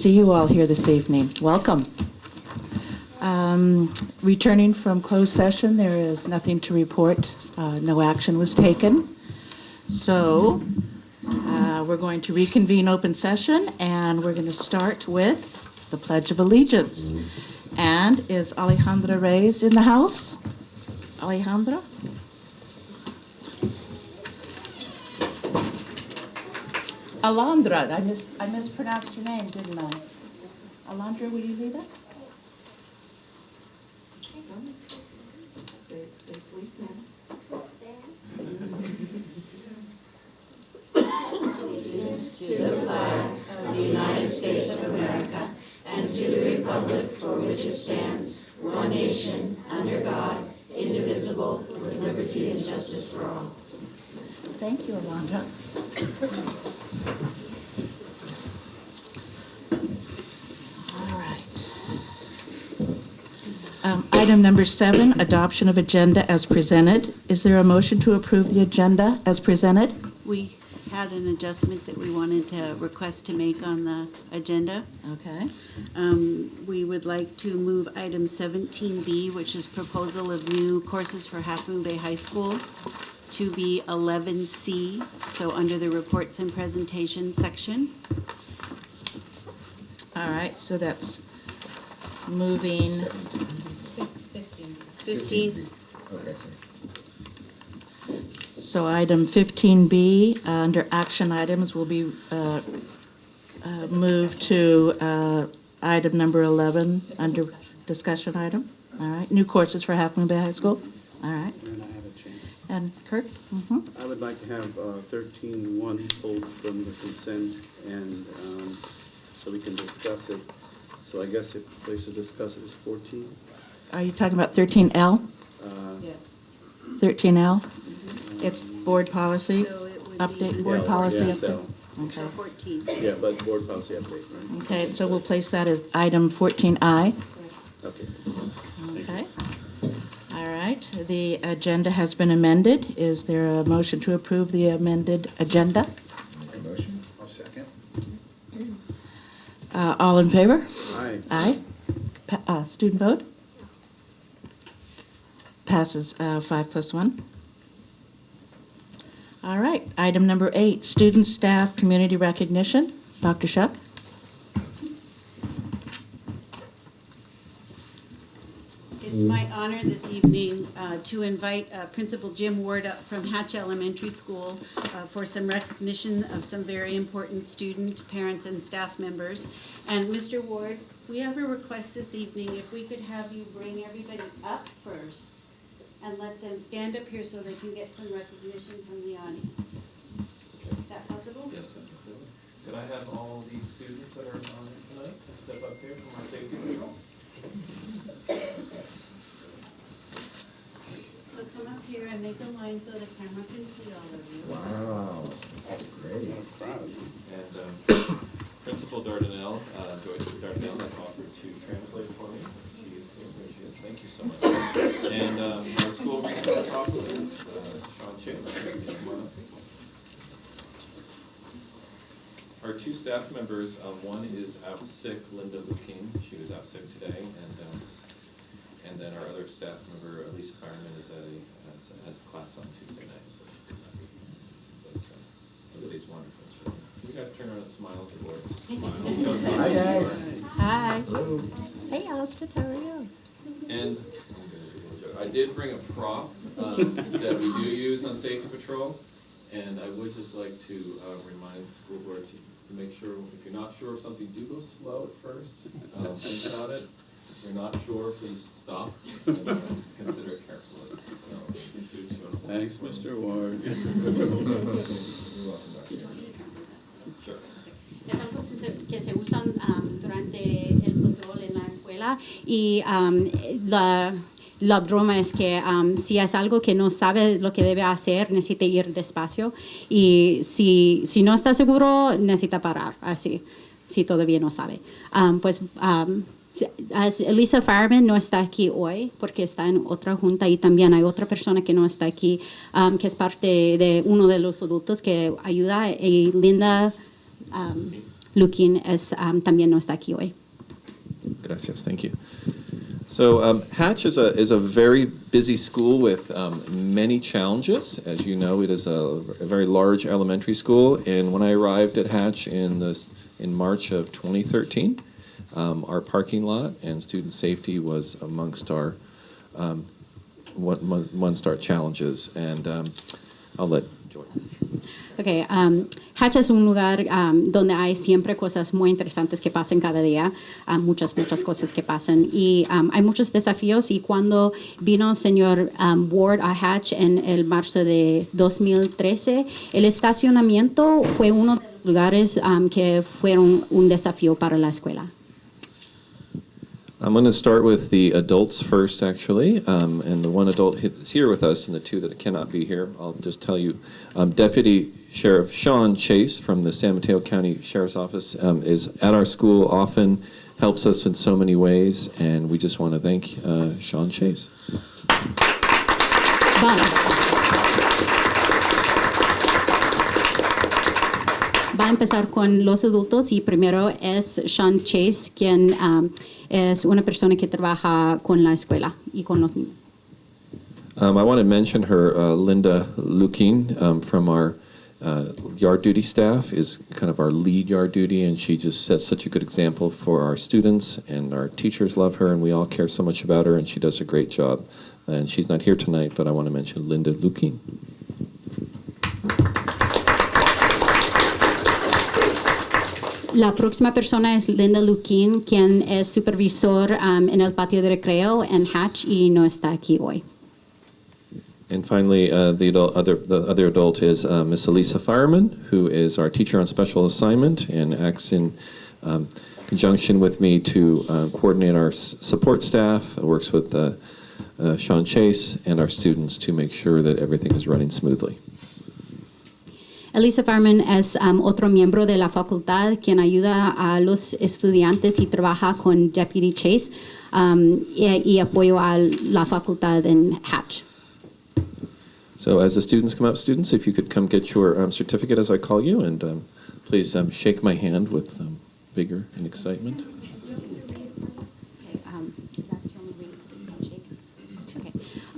see you all here this evening. Welcome. Returning from closed session, there is nothing to report. No action was taken. So we're going to reconvene open session, and we're going to start with the Pledge of Allegiance. And is Alejandra Reyes in the house? Alejandra? Alondra, I mispronounced your name, didn't I? Alondra, will you lead us? Allegiance to the flag of the United States of America and to the republic for which it stands, one nation, under God, indivisible, with liberty and justice for all. Thank you, Alondra. All right. Item number 7, adoption of agenda as presented. Is there a motion to approve the agenda as presented? We had an adjustment that we wanted to request to make on the agenda. Okay. We would like to move item 17B, which is proposal of new courses for Half Moon Bay High School, to be 11C, so under the reports and presentation section. All right, so that's moving 15. Okay, sorry. So item 15B, under action items, will be moved to item number 11, under discussion item. All right, new courses for Half Moon Bay High School. All right. And I have a change. And Kurt? I would like to have 13.1 pulled from the consent, and so we can discuss it. So I guess the place to discuss it is 14. Are you talking about 13L? Yes. 13L? It's board policy So it would update, be, board Yeah, policy yeah, update. so Okay. 14. Yeah, but board policy update, right? Okay, so we'll place that as item 14I. Okay. Okay. All right, the agenda has been amended. Is there a motion to approve the amended agenda? Make a motion? I'll second. All in favor? Aye. Aye. Student vote? Passes 5+1. All right, item number 8, student, staff, community recognition. Dr. Shuck? It's my honor this evening to invite Principal Jim Ward up from Hatch Elementary School for some recognition of some very important student, parents, and staff members. And Mr. Ward, we have a request this evening, if we could have you bring everybody up first and let them stand up here so they can get some recognition from the audience. Is that possible? Yes, absolutely. Could I have all the students that are on tonight step up here from our safety patrol? So come up here and make a line so the camera can see all of you. Wow, this is great. And Principal Dardanelle, Joyce Dardanelle, has offered to translate for me. She is so gracious. Thank you so much. And our school resource officer, Sean Chase. Come on up. Our 2 staff members, one is out sick, Linda Lukine. She was out sick today, and then our other staff member, Lisa Fireman, has a class on Tuesday night. So, everybody's wonderful. Can you guys turn around and smile at the board? Just smile. Hi, guys. Hi. Hello. Hey, Austin, how are you? And I did bring a prop that we do use on Safety Patrol, and I would just like to remind the school board to make sure, if you're not sure of something, do go slow at first. Think about it. If you're not sure, please stop and consider it carefully. So, Thanks, Mr. Ward. You're welcome, Dr. Sure. Son cosas que se usan durante el control en la escuela y la broma es que si es algo que no sabe lo que debe hacer, necesita ir despacio y si no está seguro, necesita parar, así, si todavía no sabe. Lisa Fireman no está aquí hoy porque está en otra junta y también hay otra persona que no está aquí, que es parte de uno de los adultos que ayuda, y Linda Lukin también no está aquí hoy. Gracias, thank you. So Hatch is a very busy school with many challenges. As you know, it is a very large elementary school. And when I arrived at Hatch in March of 2013, our parking lot and student safety was amongst our one-star challenges. And I'll let Joy. Okay, Hatch es un lugar donde hay siempre cosas muy interesantes que pasan cada día, muchas cosas que pasan y hay muchos desafíos y cuando vino el señor Ward a Hatch en el marzo de 2013, el estacionamiento fue uno de los lugares que fueron un desafío para la escuela. I'm going to start with the adults first, actually. And the one adult is here with us, and the two that cannot be here, I'll just tell you. Deputy Sheriff Sean Chase from the San Mateo County Sheriff's Office is at our school often, helps us in so many ways, and we just want to thank Sean Chase. Va a empezar con los adultos y primero es Sean Chase, quien es una persona que trabaja con la escuela y con los niños. I want to mention her, Linda Lukin, from our yard duty staff, is kind of our lead yard duty, and she just sets such a good example for our students, and our teachers love her, and we all care so much about her, and she does a great job. And she's not here tonight, but I want to mention Linda Lukin. La próxima persona es Linda Lukin, quien es supervisor en el patio de recreo en Hatch y no está aquí hoy. And finally, the other adult is Miss Elisa Fireman, who is our teacher on special assignment and acts in conjunction with me to coordinate our support staff, works with Sean Chase and our students to make sure that everything is running smoothly. Elisa Fireman es otro miembro de la facultad quien ayuda a los estudiantes y trabaja con Deputy Chase y apoyo a la facultad en Hatch. So as the students come up, students, if you could come get your certificate as I call you, and please shake my hand with vigor and excitement.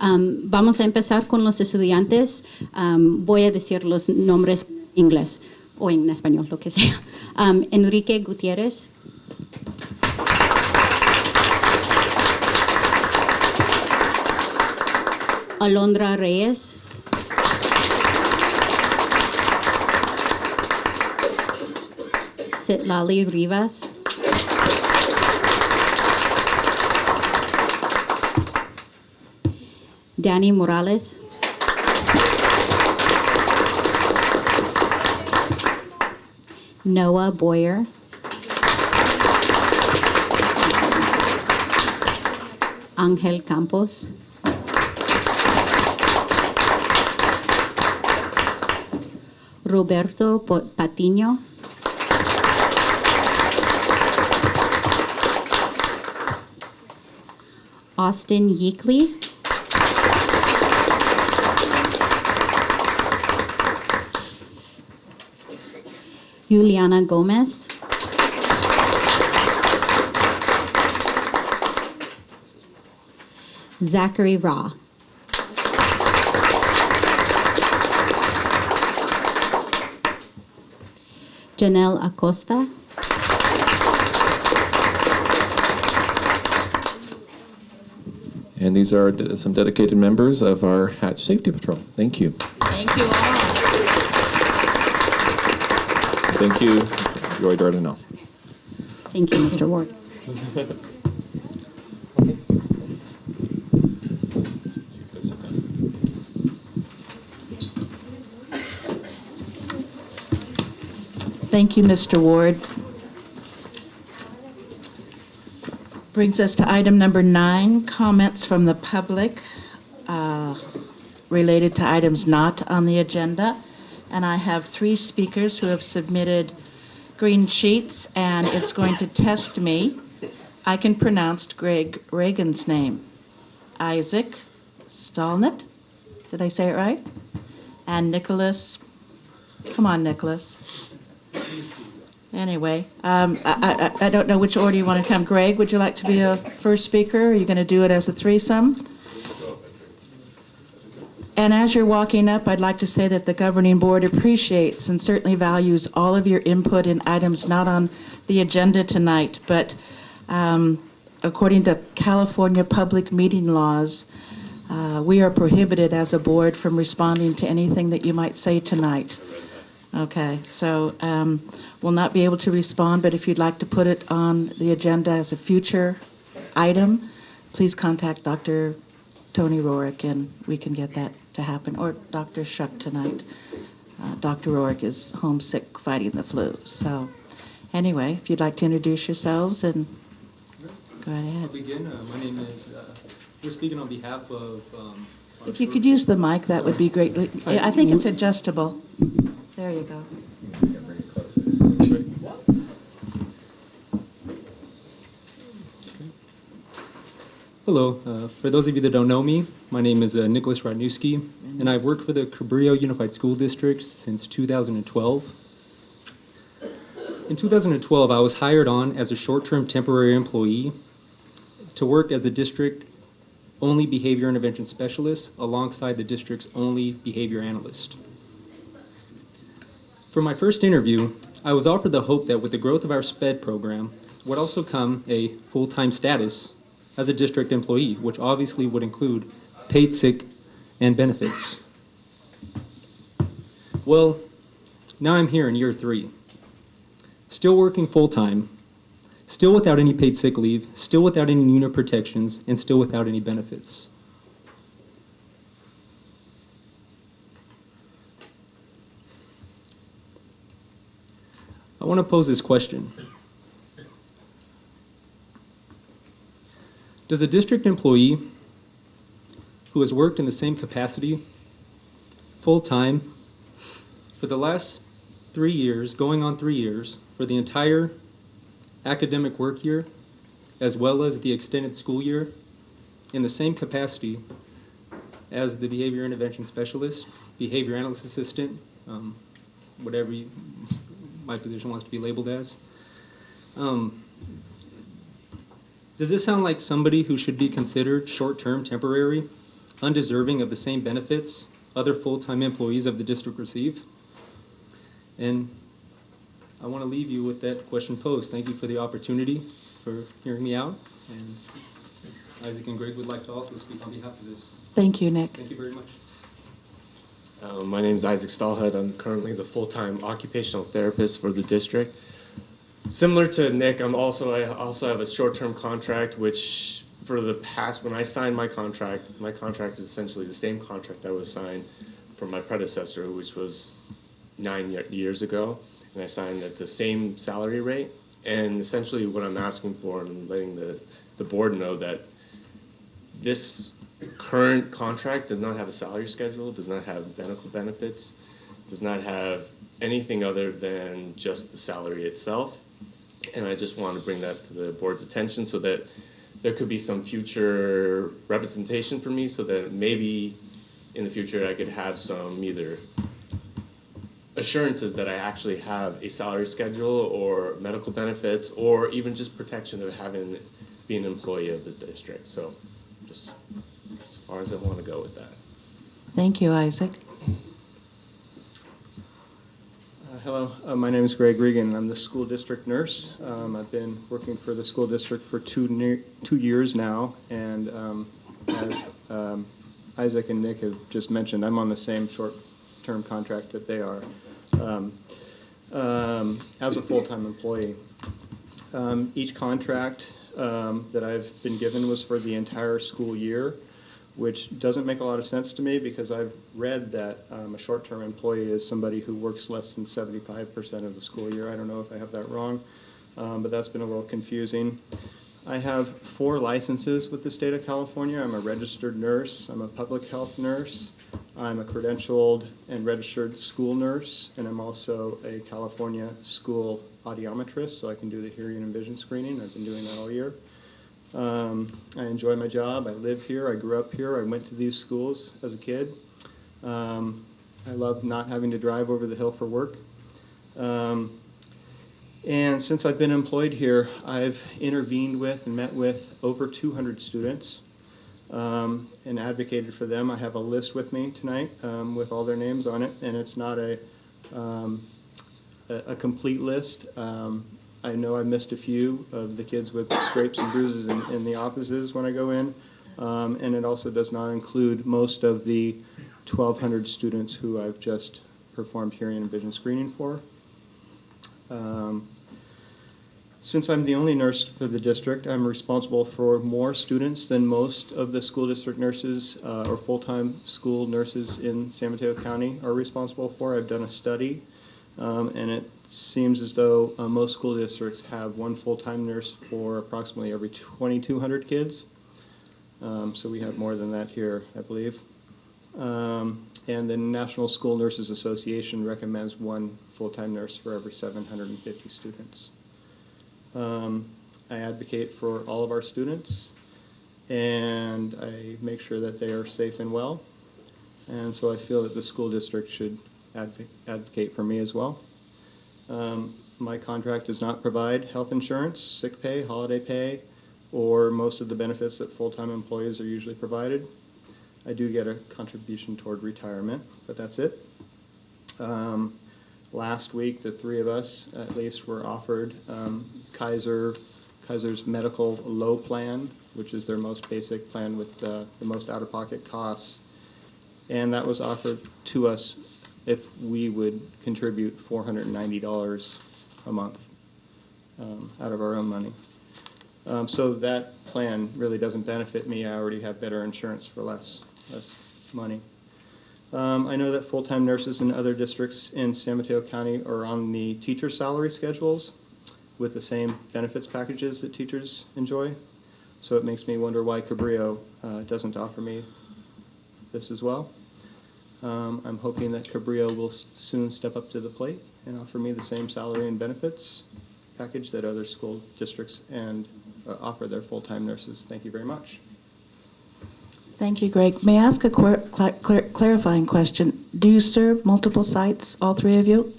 Vamos a empezar con los estudiantes. Voy a decir los nombres en inglés o en español, lo que sea. Enrique Gutiérrez. Alondra Reyes. Citlali Rivas. Danny Morales. Noah Boyer. Ángel Campos. Roberto Patiño. Austin Yeakley. Juliana Gomez. Zachary Raw. Janelle Acosta. And these are some dedicated members of our Hatch Safety Patrol. Thank you. Thank you all. Thank you, Joy Dardanelle. Thank you, Mr. Ward. Thank you, Mr. Ward. Brings us to item number 9, comments from the public related to items not on the agenda. And I have 3 speakers who have submitted green sheets, and it's going to test me. I can pronounce Greg Reagan's name. Isaac Stallnet, did I say it right? And Nicholas, come on, Nicholas. Anyway, I don't know which order you want to come. Greg, would you like to be a first speaker? Are you going to do it as a threesome? And as you're walking up, I'd like to say that the governing board appreciates and certainly values all of your input in items not on the agenda tonight, but according to California public meeting laws, we are prohibited as a board from responding to anything that you might say tonight. Okay, so we'll not be able to respond, but if you'd like to put it on the agenda as a future item, please contact Dr. Tony Rorick and we can get that to happen, or Dr. Shuck tonight. Dr. Rorick is homesick fighting the flu. So anyway, if you'd like to introduce yourselves and go right ahead. I'll begin. My name is, we're speaking on behalf of... If you could use the mic, that would be great. I think it's adjustable. There you go. Yeah, bring it closer. Hello. For those of you that don't know me, my name is Nicholas Radnewski, and I've worked for the Cabrillo Unified School District since 2012. In 2012, I was hired on as a short-term temporary employee to work as the district only behavior intervention specialist alongside the district's only behavior analyst. For my first interview, I was offered the hope that with the growth of our SPED program would also come a full-time status as a district employee, which obviously would include paid sick and benefits. Well, now I'm here in year 3, still working full-time, still without any paid sick leave, still without any unit protections, and still without any benefits. I want to pose this question. Does a district employee who has worked in the same capacity, full-time, for the last 3 years, going on 3 years, for the entire academic work year, as well as the extended school year, in the same capacity as the behavior intervention specialist, behavior analyst assistant, whatever my position wants to be labeled as, does this sound like somebody who should be considered short-term, temporary, undeserving of the same benefits other full-time employees of the district receive? And I want to leave you with that question posed. Thank you for the opportunity for hearing me out. And Isaac and Greg would like to also speak on behalf of this. Thank you, Nick. Thank you very much. My name is Isaac Stahlhead. I'm currently the full-time occupational therapist for the district. Similar to Nick, I also have a short-term contract, which for the past, when I signed my contract is essentially the same contract I was signed for my predecessor, which was 9 years ago, and I signed at the same salary rate. And essentially what I'm asking for and letting the board know that this current contract does not have a salary schedule, does not have medical benefits, does not have anything other than just the salary itself. And I just want to bring that to the board's attention so that there could be some future representation for me, so that maybe in the future I could have some either assurances that I actually have a salary schedule or medical benefits, or even just protection of having being an employee of the district. So just as far as I want to go with that. Thank you, Isaac. Hello, my name is Greg Regan. I'm the school district nurse. I've been working for the school district for 2 years now, and as Isaac and Nick have just mentioned, I'm on the same short-term contract that they are as a full-time employee. Each contract that I've been given was for the entire school year, which doesn't make a lot of sense to me because I've read that a short-term employee is somebody who works less than 75% of the school year. I don't know if I have that wrong, but that's been a little confusing. I have 4 licenses with the state of California. I'm a registered nurse, I'm a public health nurse, I'm a credentialed and registered school nurse, and I'm also a California school audiometrist, so I can do the hearing and vision screening. I've been doing that all year. I enjoy my job. I live here. I grew up here. I went to these schools as a kid. I love not having to drive over the hill for work. And since I've been employed here, I've intervened with and met with over 200 students and advocated for them. I have a list with me tonight with all their names on it, and it's not a complete list. I know I missed a few of the kids with scrapes and bruises in the offices when I go in, and it also does not include most of the 1,200 students who I've just performed hearing and vision screening for. Since I'm the only nurse for the district, I'm responsible for more students than most of the school district nurses or full-time school nurses in San Mateo County are responsible for. I've done a study, and it seems as though most school districts have one full-time nurse for approximately every 2,200 kids. So we have more than that here, I believe. And the National School Nurses Association recommends one full-time nurse for every 750 students. I advocate for all of our students, and I make sure that they are safe and well. And so I feel that the school district should advocate for me as well. My contract does not provide health insurance, sick pay, holiday pay, or most of the benefits that full-time employees are usually provided. I do get a contribution toward retirement, but that's it. Last week, the three of us, at least, were offered Kaiser's medical low plan, which is their most basic plan with the most out-of-pocket costs. And that was offered to us if we would contribute $490 a month out of our own money. So that plan really doesn't benefit me. I already have better insurance for less money. I know that full-time nurses in other districts in San Mateo County are on the teacher salary schedules with the same benefits packages that teachers enjoy. So it makes me wonder why Cabrillo doesn't offer me this as well. I'm hoping that Cabrillo will soon step up to the plate and offer me the same salary and benefits package that other school districts and offer their full-time nurses. Thank you very much. Thank you, Greg. May I ask a clarifying question? Do you serve multiple sites, all three of you?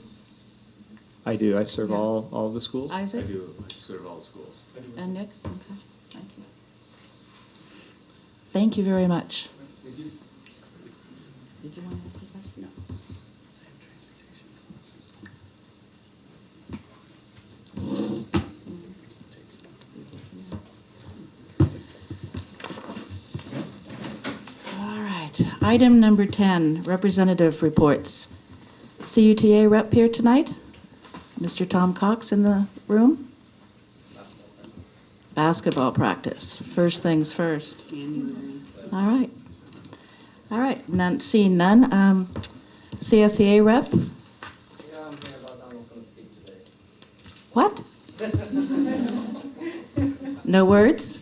I do. I serve all of the schools. Isaac? I do. I serve all schools. And Nick? Okay, thank you. Thank you very much. Did you want to ask a question? No. All right. Item number 10, representative reports. CUTA rep here tonight? Mr. Tom Cox in the room? Basketball practice. First things first. All right. All right. None, seeing none. CSEA rep? Yeah, I'm here, but I'm not going to speak today. What? No words?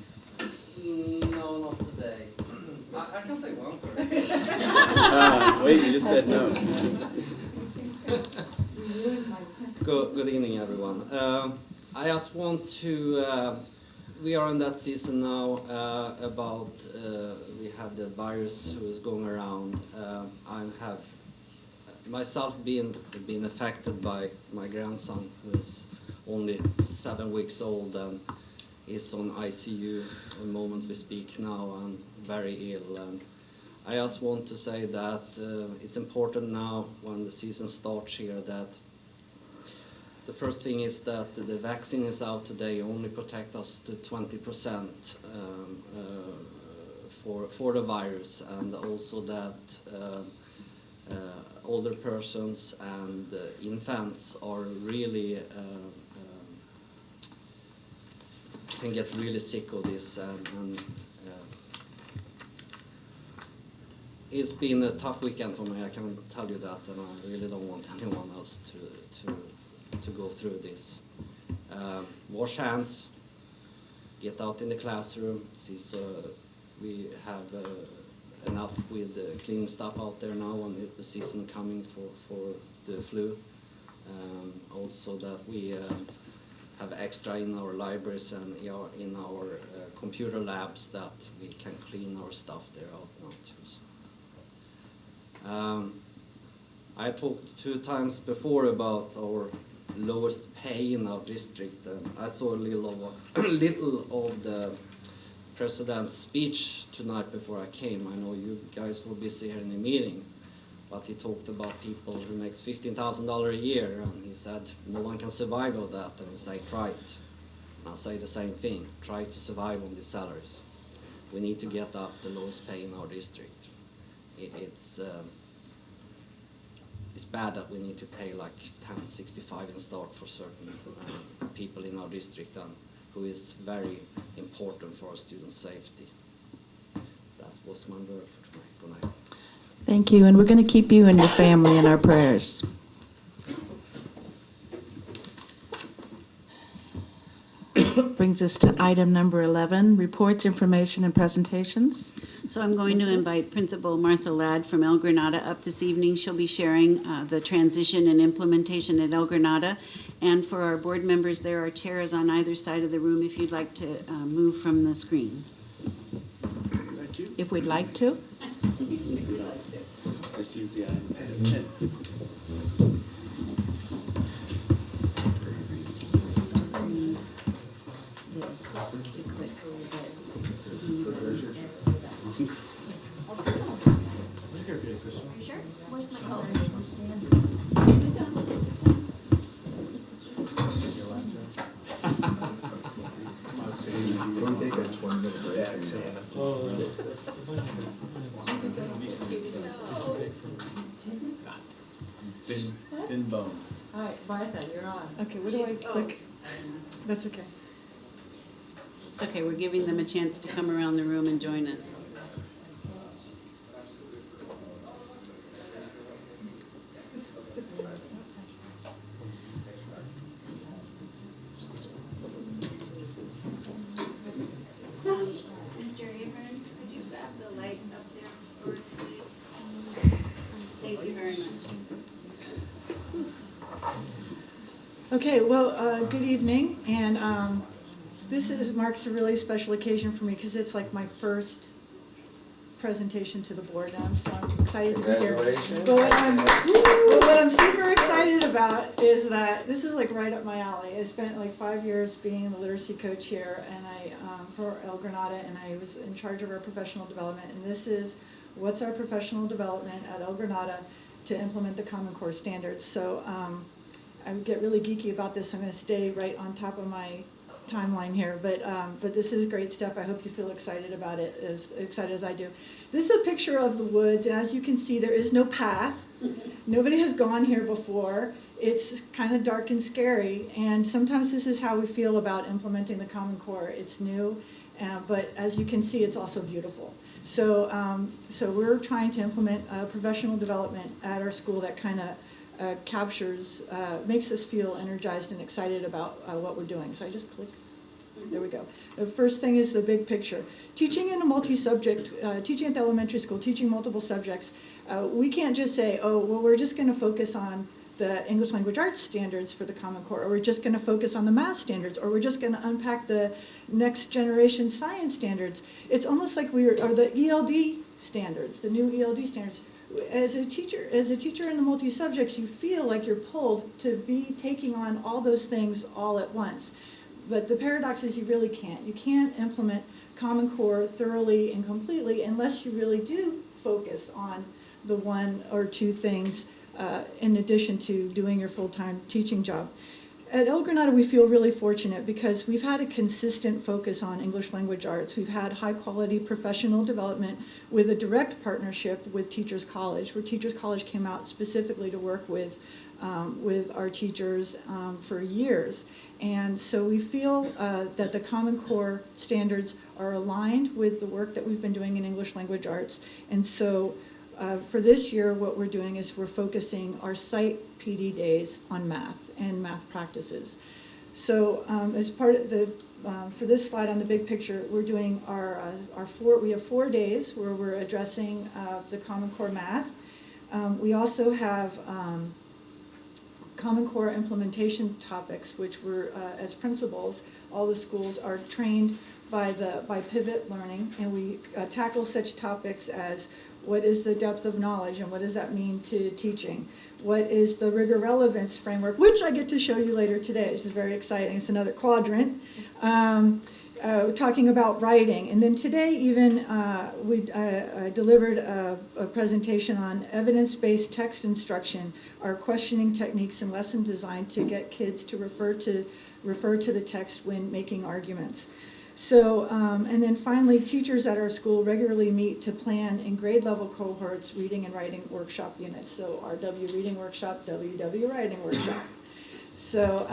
No, not today. I can say one word. Wait, you just said no. Good evening, everyone. I just want to, we are in that season now about, we have the virus who is going around. I have myself been affected by my grandson, who is only 7 weeks old and is on ICU at the moment we speak now and very ill. And I just want to say that it's important now when the season starts here that the first thing is that the vaccine is out today, only protect us to 20% for the virus, and also that older persons and infants are really can get really sick of this, and it's been a tough weekend for me, I can tell you that, and I really don't want anyone else to go through this. Wash hands, get out in the classroom, since we have enough with cleaning stuff out there now and the season coming for the flu. Also that we have extra in our libraries and in our computer labs that we can clean our stuff there out now too. I talked 2 times before about our lowest pay in our district. And I saw a little of the president's speech tonight before I came. I know you guys were busy here in the meeting, but he talked about people who makes $15,000 a year, and he said no one can survive on that, and he said try it. And I'll say the same thing, try to survive on these salaries. We need to get up the lowest pay in our district. It's bad that we need to pay like $10.65 in start for certain people in our district, and who is very important for our students' safety. That was my word for tonight. Good night. Thank you, and we're going to keep you and your family in our prayers. Brings us to item number 11, reports, information, and presentations. So I'm going to invite Principal Martha Ladd from El Granada up this evening. She'll be sharing the transition and implementation at El Granada. And for our board members, there are chairs on either side of the room if you'd like to move from the screen. Thank you. If we'd like to. Just use the iPad. Can we take a 20-minute break? Thin bone. All right, Martha, you're on. Okay, where do I click? That's okay. Okay, we're giving them a chance to come around the room and join us. Mr. Abram, could you grab the light up there for us, please? Thank you very much. Okay, well, good evening, and this marks a really special occasion for me because it's like my first presentation to the board, and I'm excited to be here. But what I'm super excited about is that this is like right up my alley. I spent like 5 years being the literacy coach here, and for El Granada, and I was in charge of our professional development. And this is what's our professional development at El Granada to implement the Common Core standards. So I get really geeky about this. I'm going to stay right on top of my timeline here, but this is great stuff. I hope you feel excited about it, as excited as I do. This is a picture of the woods, and as you can see, there is no path. Nobody has gone here before. It's kind of dark and scary, and sometimes this is how we feel about implementing the Common Core. It's new, but as you can see, it's also beautiful. So, so we're trying to implement professional development at our school that kind of captures, makes us feel energized and excited about what we're doing. So I just click. There we go. The first thing is the big picture. Teaching in a multi-subject, teaching at the elementary school, teaching multiple subjects, we can't just say, oh, well, we're just going to focus on the English language arts standards for the Common Core, or we're just going to focus on the math standards, or we're just going to unpack the next generation science standards. It's almost like or the ELD standards, the new ELD standards. As a teacher in the multi-subjects, you feel like you're pulled to be taking on all those things all at once. But the paradox is you really can't. You can't implement Common Core thoroughly and completely unless you really do focus on the one or two things in addition to doing your full-time teaching job. At El Granada, we feel really fortunate because we've had a consistent focus on English language arts. We've had high-quality professional development with a direct partnership with Teachers College, where Teachers College came out specifically to work with our teachers for years. And so we feel that the Common Core standards are aligned with the work that we've been doing in English language arts. And so for this year, what we're doing is we're focusing our site PD days on math and math practices. So as part of the, for this slide on the big picture, we're doing we have 4 days where we're addressing the Common Core math. We also have Common Core implementation topics, which we're, as principals, all the schools are trained by Pivot Learning, and we tackle such topics as what is the depth of knowledge and what does that mean to teaching? What is the rigor relevance framework, which I get to show you later today. This is very exciting. It's another quadrant. Talking about writing. And then today even we delivered a presentation on evidence-based text instruction, our questioning techniques and lesson design to get kids to refer to the text when making arguments. So, and then finally, teachers at our school regularly meet to plan in grade level cohorts reading and writing workshop units. So RW reading workshop, WW writing workshop. So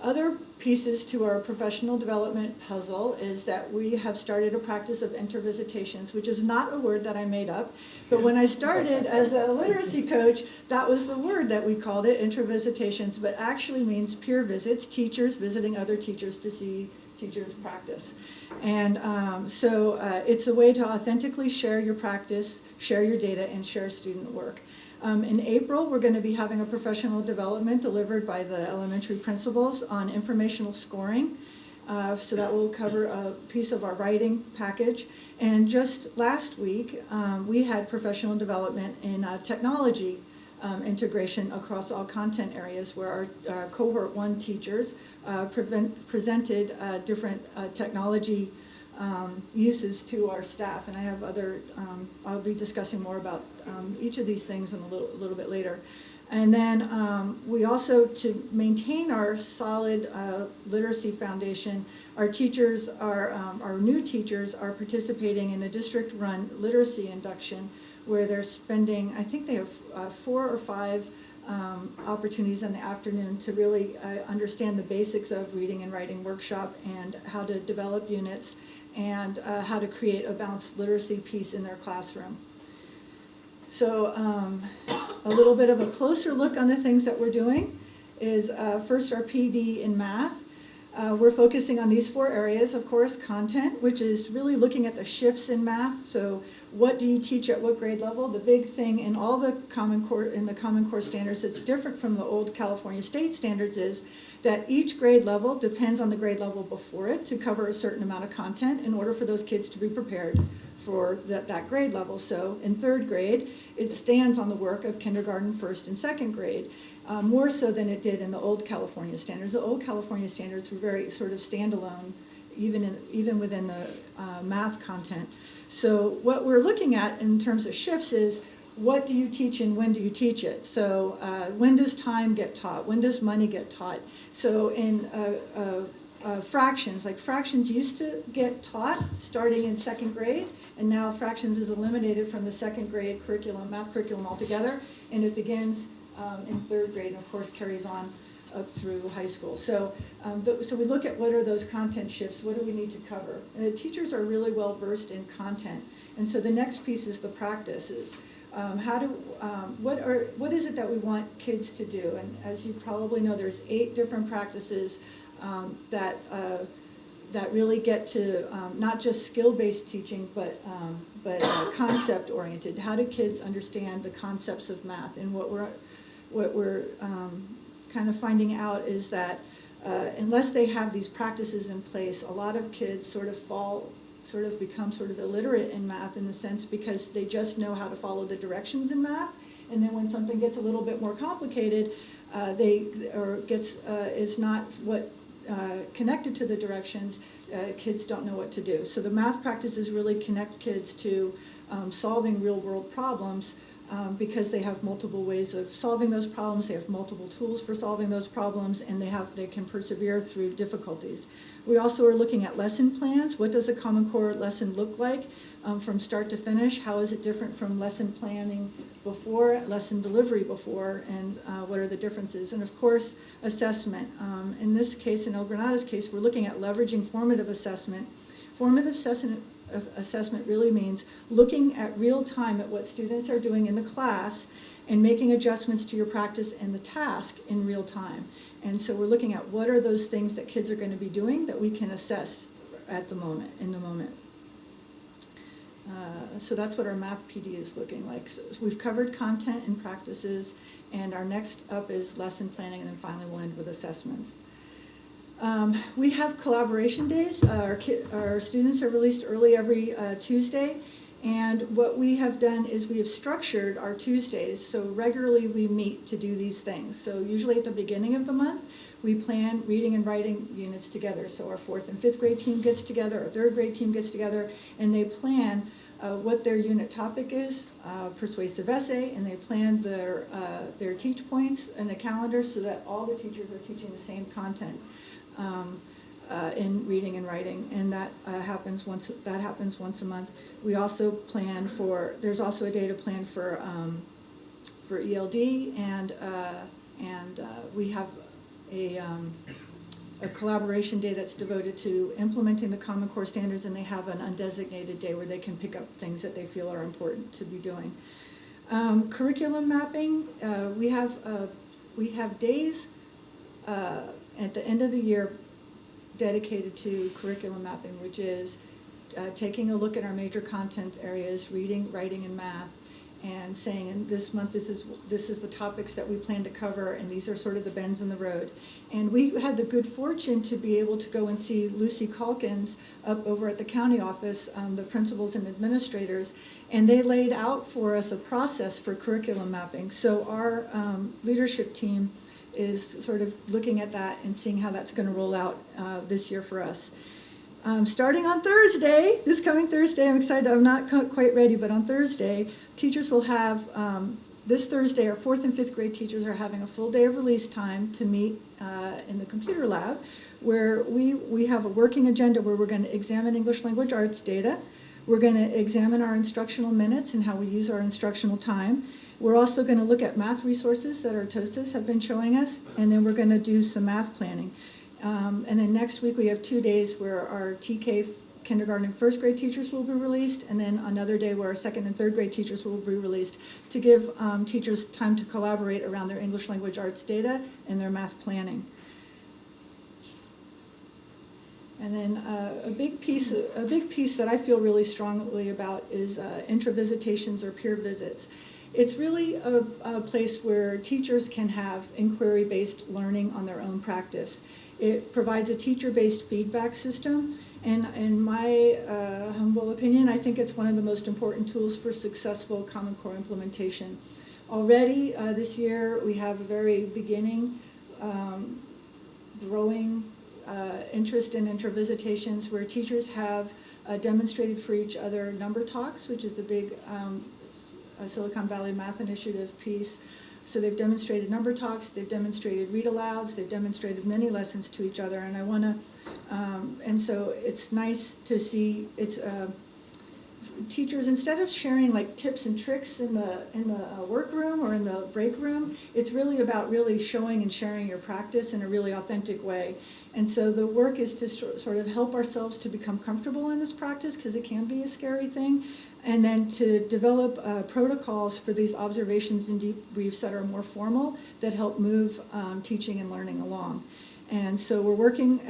other pieces to our professional development puzzle is that we have started a practice of intervisitations, which is not a word that I made up, but when I started as a literacy coach, that was the word that we called it, intervisitations, but actually means peer visits, teachers visiting other teachers to see teachers practice. And so it's a way to authentically share your practice, share your data, and share student work. In April, we're going to be having a professional development delivered by the elementary principals on informational scoring. So that will cover a piece of our writing package. And just last week, we had professional development in technology integration across all content areas where our cohort 1 teachers presented different technology uses to our staff, and I have other, I'll be discussing more about each of these things in a little bit later. And then we also, to maintain our solid literacy foundation, our teachers our new teachers are participating in a district-run literacy induction where they're spending, I think they have 4 or 5 opportunities in the afternoon to really understand the basics of reading and writing workshop and how to develop units and how to create a balanced literacy piece in their classroom. So a little bit of a closer look on the things that we're doing is first our PD in math. We're focusing on these 4 areas, of course, content, which is really looking at the shifts in math. So what do you teach at what grade level? The big thing in all the Common Core standards that's different from the old California state standards is that each grade level depends on the grade level before it to cover a certain amount of content in order for those kids to be prepared for that grade level. So in 3rd grade, it stands on the work of kindergarten, 1st, and 2nd grade. More so than it did in the old California standards. The old California standards were very sort of standalone, even within the math content. So what we're looking at in terms of shifts is what do you teach and when do you teach it? So when does time get taught? When does money get taught? So in fractions, like fractions used to get taught starting in 2nd grade, and now fractions is eliminated from the 2nd grade curriculum, math curriculum altogether, and it begins in 3rd grade and of course carries on up through high school. So so we look at what are those content shifts, what do we need to cover? And the teachers are really well versed in content, and so the next piece is the practices. What is it that we want kids to do? And as you probably know, there's 8 different practices that really get to not just skill-based teaching, but concept-oriented. How do kids understand the concepts of math? And what we're kind of finding out is that unless they have these practices in place, a lot of kids become illiterate in math in a sense because they just know how to follow the directions in math, and then when something gets a little bit more complicated, is not what connected to the directions, kids don't know what to do. So the math practices really connect kids to solving real-world problems because they have multiple ways of solving those problems, they have multiple tools for solving those problems, and they can persevere through difficulties. We also are looking at lesson plans. What does a Common Core lesson look like from start to finish? How is it different from lesson planning before, lesson delivery before, and what are the differences? And of course, assessment. In this case, in El Granada's case, we're looking at leveraging formative assessment. Formative assessment really means looking at real time at what students are doing in the class and making adjustments to your practice and the task in real time. And so we're looking at what are those things that kids are going to be doing that we can assess at the moment, in the moment. So that's what our math PD is looking like. So we've covered content and practices, and our next up is lesson planning, and then finally we'll end with assessments. We have collaboration days. Our students are released early every Tuesday. And what we have done is we have structured our Tuesdays, so regularly we meet to do these things. So usually at the beginning of the month, we plan reading and writing units together. So our 4th and 5th grade team gets together, our 3rd grade team gets together, and they plan what their unit topic is, persuasive essay, and they plan their teach points in a calendar so that all the teachers are teaching the same content. In reading and writing, and that happens once a month. We also plan for, there's also a day to plan for ELD, and we have a collaboration day that's devoted to implementing the Common Core standards, and they have an undesignated day where they can pick up things that they feel are important to be doing. Curriculum mapping, we have days at the end of the year dedicated to curriculum mapping, which is taking a look at our major content areas, reading, writing, and math, and saying, in this month, this is the topics that we plan to cover, and these are sort of the bends in the road. And we had the good fortune to be able to go and see Lucy Calkins up over at the county office, the principals and administrators, and they laid out for us a process for curriculum mapping. So our leadership team is sort of looking at that and seeing how that's going to roll out this year for us. Starting on Thursday, this coming Thursday, I'm excited, I'm not quite ready, but on Thursday, teachers will have, this Thursday, our 4th and 5th grade teachers are having a full day of release time to meet in the computer lab, where we have a working agenda where we're going to examine English language arts data. We're going to examine our instructional minutes and how we use our instructional time. We're also going to look at math resources that our TOSAs have been showing us, and then we're going to do some math planning. And then next week we have 2 days where our TK kindergarten and 1st grade teachers will be released, and then another day where our 2nd and 3rd grade teachers will be released to give teachers time to collaborate around their English language arts data and their math planning. And then a big piece that I feel really strongly about is intra-visitations or peer visits. It's really a place where teachers can have inquiry-based learning on their own practice. It provides a teacher-based feedback system, and in my humble opinion, I think it's one of the most important tools for successful Common Core implementation. Already this year, we have a very beginning, growing interest in intra-visitations where teachers have demonstrated for each other number talks, which is the big Silicon Valley Math Initiative piece. So they've demonstrated number talks, they've demonstrated read-alouds, they've demonstrated many lessons to each other, and I want to, and so it's nice to see teachers, instead of sharing like tips and tricks in the workroom or in the break room, it's really about really showing and sharing your practice in a really authentic way. And so the work is to sort of help ourselves to become comfortable in this practice, because it can be a scary thing, and then to develop protocols for these observations and debriefs that are more formal, that help move teaching and learning along. And so we're working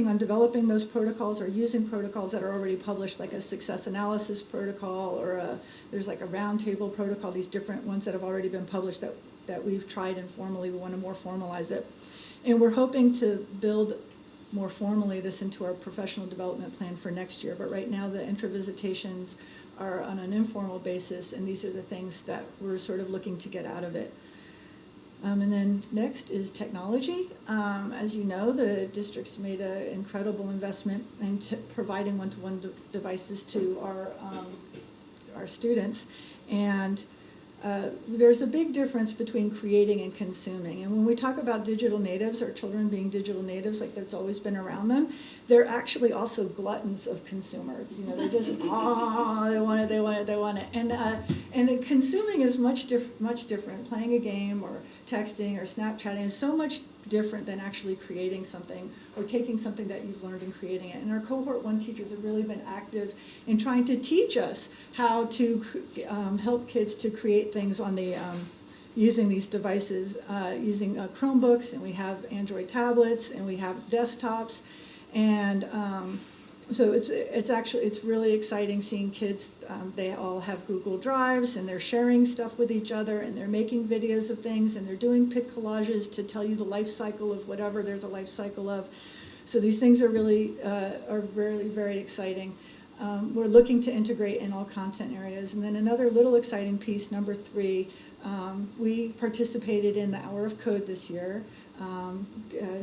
on developing those protocols, or using protocols that are already published, like a success analysis protocol, or there's like a roundtable protocol, these different ones that have already been published that we've tried informally. We want to more formalize it. And we're hoping to build more formally this into our professional development plan for next year. But right now the intra-visitations are on an informal basis, and these are the things that we're sort of looking to get out of it. And then next is technology. As you know, the district's made an incredible investment in providing one-to-one devices to our students. And there's a big difference between creating and consuming. And when we talk about digital natives, or children being digital natives, like that's always been around them, they're actually also gluttons of consumers. You know, they're just, they want it. And consuming is much different. Playing a game or texting or Snapchatting is so much different than actually creating something, or taking something that you've learned and creating it. And our cohort 1 teachers have really been active in trying to teach us how to help kids to create things on the using these devices, using Chromebooks, and we have Android tablets, and we have desktops, and So it's really exciting seeing kids. They all have Google Drives, and they're sharing stuff with each other, and they're making videos of things, and they're doing pic collages to tell you the life cycle of whatever there's a life cycle of. So these things are really are very, very exciting. We're looking to integrate in all content areas. And then another little exciting piece, number 3, we participated in the Hour of Code this year,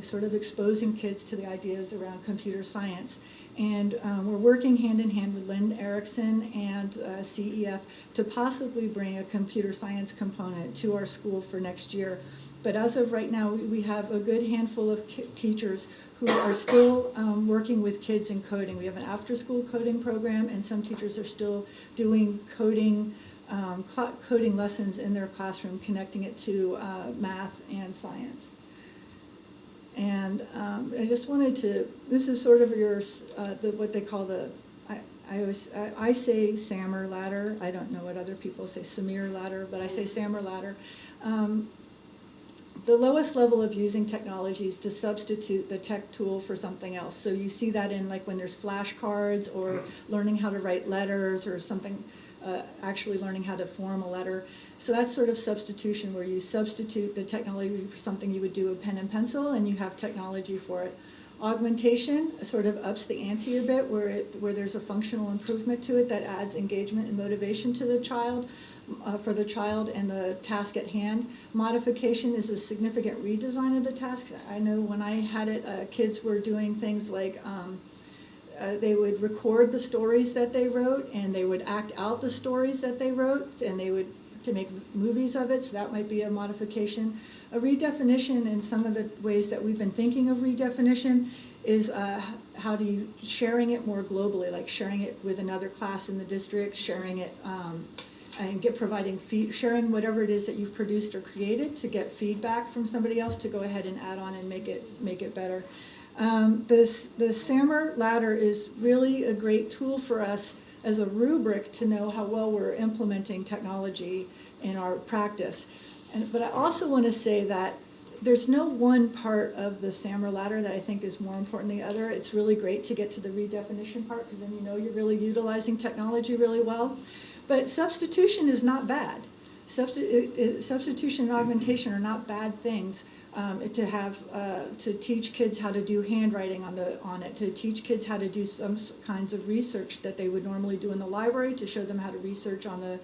sort of exposing kids to the ideas around computer science. And we're working hand in hand with Lynn Erickson and CEF to possibly bring a computer science component to our school for next year. But as of right now, we have a good handful of teachers who are still working with kids in coding. We have an after-school coding program, and some teachers are still doing coding lessons in their classroom, connecting it to math and science. And I just wanted to, this is sort of your, what they call the, I say SAMR ladder. I don't know what other people say, SAMIR ladder, but I say SAMR ladder. The lowest level of using technology is to substitute the tech tool for something else. So you see that in like when there's flashcards or learning how to write letters or something, actually learning how to form a letter. So that's sort of substitution, where you substitute the technology for something you would do with pen and pencil, and you have technology for it. Augmentation sort of ups the ante a bit, where there's a functional improvement to it that adds engagement and motivation to the child, for the child and the task at hand. Modification is a significant redesign of the tasks. I know when I had it, kids were doing things like they would record the stories that they wrote, and they would act out the stories that they wrote, and they would to make movies of it, so that might be a modification. A redefinition, in some of the ways that we've been thinking of redefinition, is how do you sharing it more globally, like sharing it with another class in the district, sharing it and sharing whatever it is that you've produced or created to get feedback from somebody else to go ahead and add on and make it better. The SAMR ladder is really a great tool for us as a rubric to know how well we're implementing technology in our practice. But I also want to say that there's no one part of the SAMR ladder that I think is more important than the other. It's really great to get to the redefinition part, because then you know you're really utilizing technology really well. But substitution is not bad. Substitution and augmentation are not bad things. To teach kids how to do handwriting on it, to teach kids how to do some kinds of research that they would normally do in the library, to show them how to research on the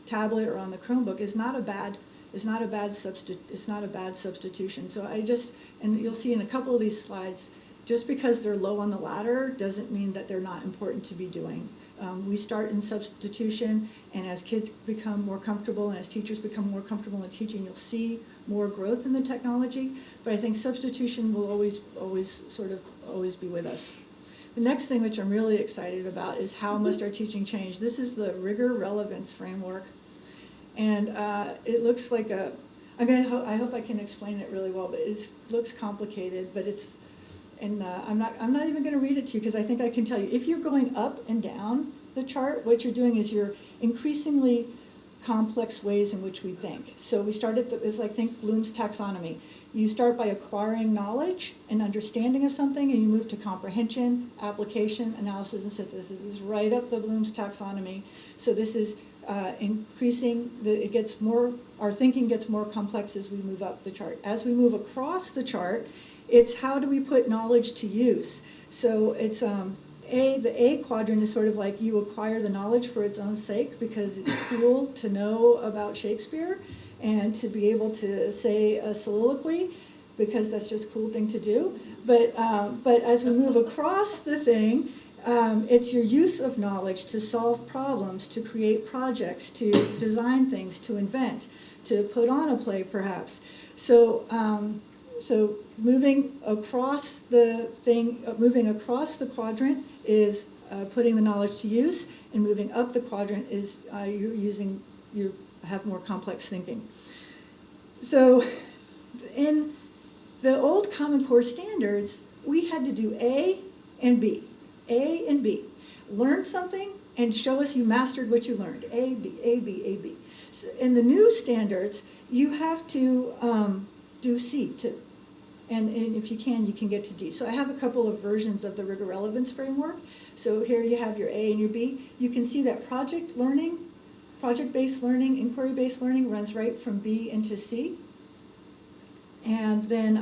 tablet or on the Chromebook is not a bad substitution. So and you'll see in a couple of these slides, just because they're low on the ladder doesn't mean that they're not important to be doing. We start in substitution, and as kids become more comfortable and as teachers become more comfortable in teaching, you'll see more growth in the technology. But I think substitution will always be with us. The next thing, which I'm really excited about, is how must our teaching change. This is the rigor relevance framework, and it looks like I hope I can explain it really well, but it looks complicated, but it's. And I'm not even going to read it to you, because I think I can tell you. If you're going up and down the chart, what you're doing is you're increasingly complex ways in which we think. So we start it's like, think Bloom's taxonomy. You start by acquiring knowledge and understanding of something, and you move to comprehension, application, analysis, and synthesis. This is right up the Bloom's taxonomy. So this is increasing, our thinking gets more complex as we move up the chart. As we move across the chart, it's how do we put knowledge to use. So it's the A quadrant is sort of like you acquire the knowledge for its own sake, because it's cool to know about Shakespeare and to be able to say a soliloquy, because that's just a cool thing to do. But as we move across the thing, it's your use of knowledge to solve problems, to create projects, to design things, to invent, to put on a play perhaps. So moving across the quadrant is putting the knowledge to use, and moving up the quadrant is you have more complex thinking. So in the old Common Core standards, we had to do A and B. A and B. Learn something and show us you mastered what you learned. A, B, A, B, A, B. So in the new standards, you have to do C too. And if you can get to D. So I have a couple of versions of the rigor relevance framework. So here you have your A and your B. You can see that project-based learning, inquiry-based learning runs right from B into C. And then,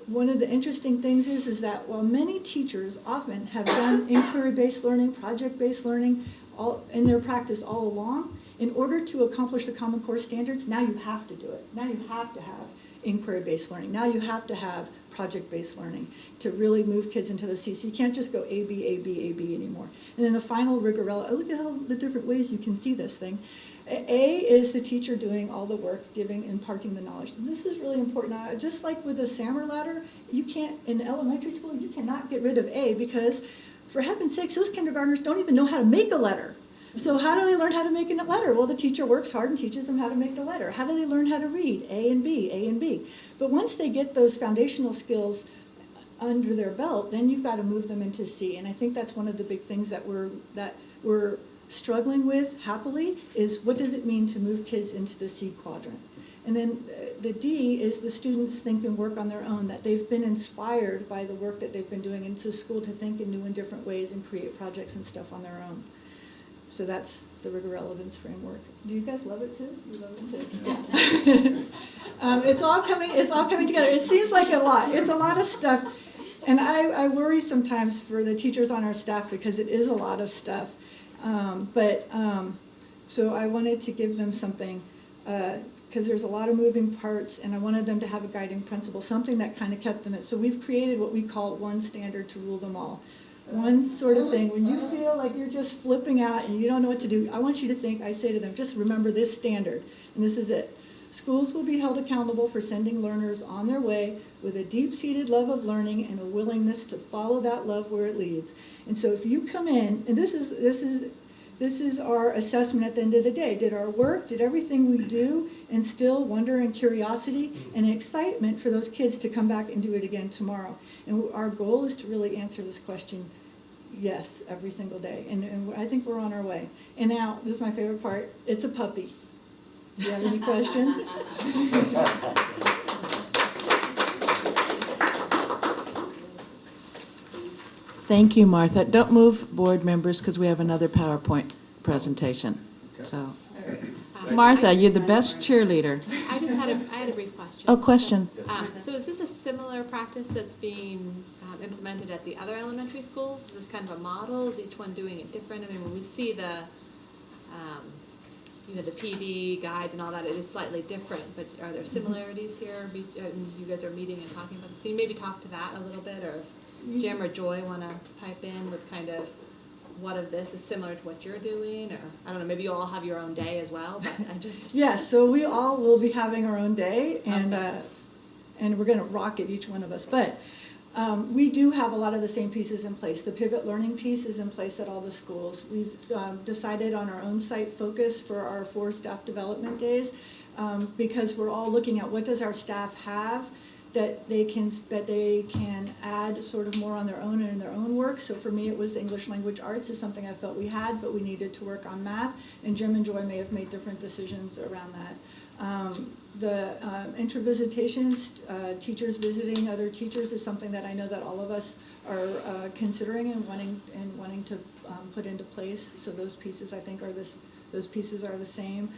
one of the interesting things is that while many teachers often have done inquiry-based learning, project-based learning all in their practice all along, in order to accomplish the Common Core standards, now you have to do it. Now you have to have inquiry-based learning. Now you have to have project-based learning to really move kids into those C's. So you can't just go A, B, A, B, A, B anymore. And then the final rigor, look at all the different ways you can see this thing. A is the teacher doing all the work, imparting the knowledge. This is really important. Now, just like with the SAMR ladder, you can't, in elementary school, you cannot get rid of A because, for heaven's sakes, those kindergartners don't even know how to make a letter. So how do they learn how to make a letter? Well, the teacher works hard and teaches them how to make the letter. How do they learn how to read? A and B, A and B. But once they get those foundational skills under their belt, then you've got to move them into C. And I think that's one of the big things that we're struggling with happily is what does it mean to move kids into the C quadrant? And then the D is the students think and work on their own, that they've been inspired by the work that they've been doing into school to think in new and different ways and create projects and stuff on their own. So that's the rigor relevance framework. Do you guys love it too? You love it too? Yeah. It's all coming together. It seems like a lot. It's a lot of stuff. And I worry sometimes for the teachers on our staff because it is a lot of stuff. So I wanted to give them something because there's a lot of moving parts, and I wanted them to have a guiding principle, something that kind of kept them. So we've created what we call one standard to rule them all. One sort of thing, when you feel like you're just flipping out and you don't know what to do, I want you to think, I say to them, just remember this standard, and this is it. Schools will be held accountable for sending learners on their way with a deep-seated love of learning and a willingness to follow that love where it leads. And so if you come in, and this is our assessment at the end of the day. Did our work, did everything we do instill wonder and curiosity and excitement for those kids to come back and do it again tomorrow? And our goal is to really answer this question, yes, every single day. And I think we're on our way. And now, this is my favorite part, it's a puppy. Do you have any questions? Thank you, Martha. Don't move, board members, because we have another PowerPoint presentation. So, Martha, you're the best cheerleader. I had a brief question. Oh, question. So is this a similar practice that's being implemented at the other elementary schools? Is this kind of a model? Is each one doing it different? I mean, when we see the the PD guides and all that, it is slightly different, but are there similarities here? You guys are meeting and talking about this. Can you maybe talk to that a little bit, or if Jim or Joy want to pipe in with kind of what of this is similar to what you're doing, or I don't know, maybe you all have your own day as well, but I just... Yes, so we all will be having our own day, and we're going to rock it, each one of us. But we do have a lot of the same pieces in place. The pivot learning piece is in place at all the schools. We've decided on our own site focus for our 4 staff development days because we're all looking at what does our staff have that they can add sort of more on their own and in their own work. So for me, it was English language arts is something I felt we had, but we needed to work on math, and Jim and Joy may have made different decisions around that. The intra-visitations, teachers visiting other teachers is something that I know that all of us are considering and wanting to put into place. So those pieces, I think, those pieces are the same.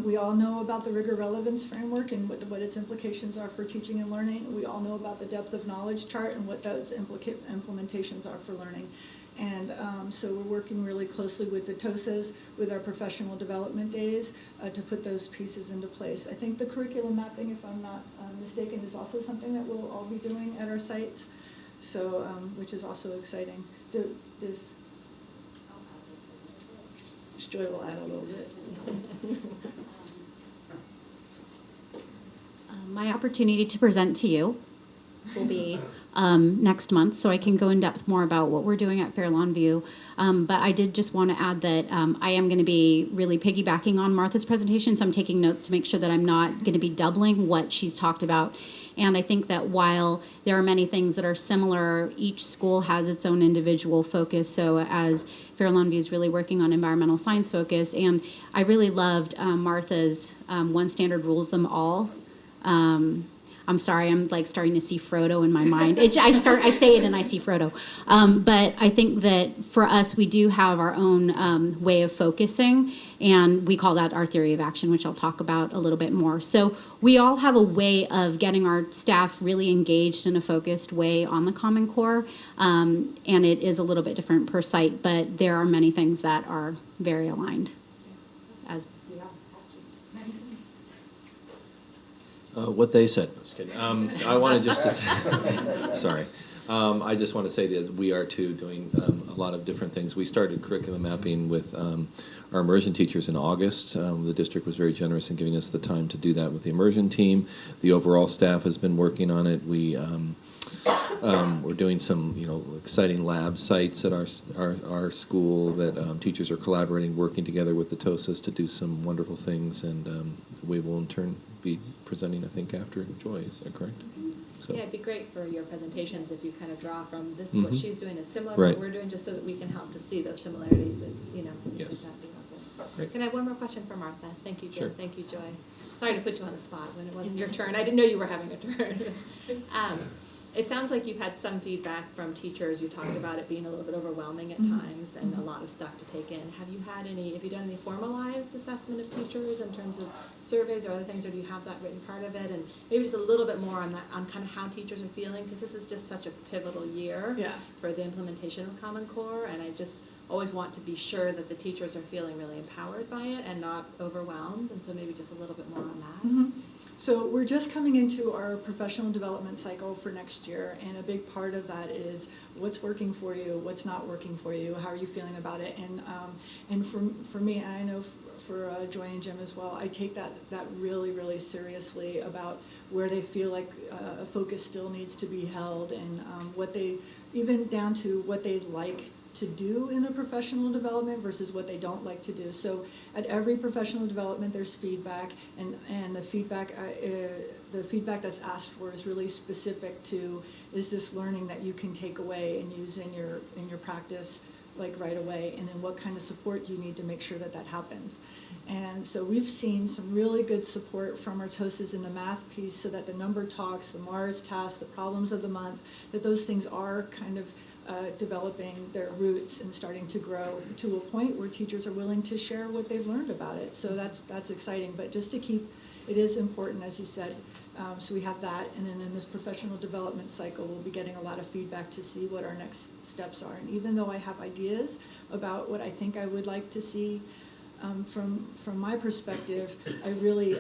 We all know about the rigor relevance framework and what its implications are for teaching and learning. We all know about the depth of knowledge chart and what those implementations are for learning. And so we're working really closely with the TOSAs, with our professional development days, to put those pieces into place. I think the curriculum mapping, if I'm not mistaken, is also something that we'll all be doing at our sites, so which is also exciting. Joy will add a little bit. My opportunity to present to you will be next month, so I can go in depth more about what we're doing at Fair Lawn View. But I did just want to add that I am going to be really piggybacking on Martha's presentation, so I'm taking notes to make sure that I'm not going to be doubling what she's talked about. And I think that while there are many things that are similar, each school has its own individual focus. So as Fair Lawn View is really working on environmental science focus, and I really loved Martha's One Standard Rules Them All. I'm sorry, I'm like starting to see Frodo in my mind. I say it and I see Frodo. But I think that for us, we do have our own way of focusing, and we call that our theory of action, which I'll talk about a little bit more. So we all have a way of getting our staff really engaged in a focused way on the Common Core, and it is a little bit different per site, but there are many things that are very aligned as we are. What they said. Just kidding. I wanted just to say, sorry. I just want to say that we are too doing a lot of different things. We started curriculum mapping with our immersion teachers in August. The district was very generous in giving us the time to do that with the immersion team. The overall staff has been working on it. We're doing some, exciting lab sites at our school that teachers are collaborating, working together with the TOSAs to do some wonderful things, and we will in turn be presenting, I think, after Joy. Is that correct? So. Yeah, it'd be great for your presentations if you kind of draw from this is what she's doing that's similar to Right. what we're doing, just so that we can help to see those similarities. And, Yes. that'd be helpful. Great. Can I have one more question for Martha? Thank you, Jim. Sure. Thank you, Joy. Sorry to put you on the spot when it wasn't your turn. I didn't know you were having a turn. It sounds like you've had some feedback from teachers. You talked about it being a little bit overwhelming at times and a lot of stuff to take in. Have you done any formalized assessment of teachers in terms of surveys or other things, or do you have that written part of it? And maybe just a little bit more on that, on kind of how teachers are feeling, because this is just such a pivotal year for the implementation of Common Core, and I just always want to be sure that the teachers are feeling really empowered by it and not overwhelmed, and so maybe just a little bit more on that. Mm-hmm. So we're just coming into our professional development cycle for next year, and a big part of that is what's working for you, what's not working for you, how are you feeling about it, and for me, and I know for Joy and Jim as well, I take that really, really seriously about where they feel like a focus still needs to be held, and what they, even down to what they like to do in a professional development versus what they don't like to do. So at every professional development there's feedback, and the feedback that's asked for is really specific to, is this learning that you can take away and use in your practice like right away, and then what kind of support do you need to make sure that happens. And so we've seen some really good support from our TOSAs in the math piece, so that the number talks, the MARS task, the problems of the month, that those things are kind of developing their roots and starting to grow to a point where teachers are willing to share what they've learned about it. So that's exciting. But just to keep, it is important, as you said. So we have that, and then in this professional development cycle, we'll be getting a lot of feedback to see what our next steps are. And even though I have ideas about what I think I would like to see, from my perspective, I really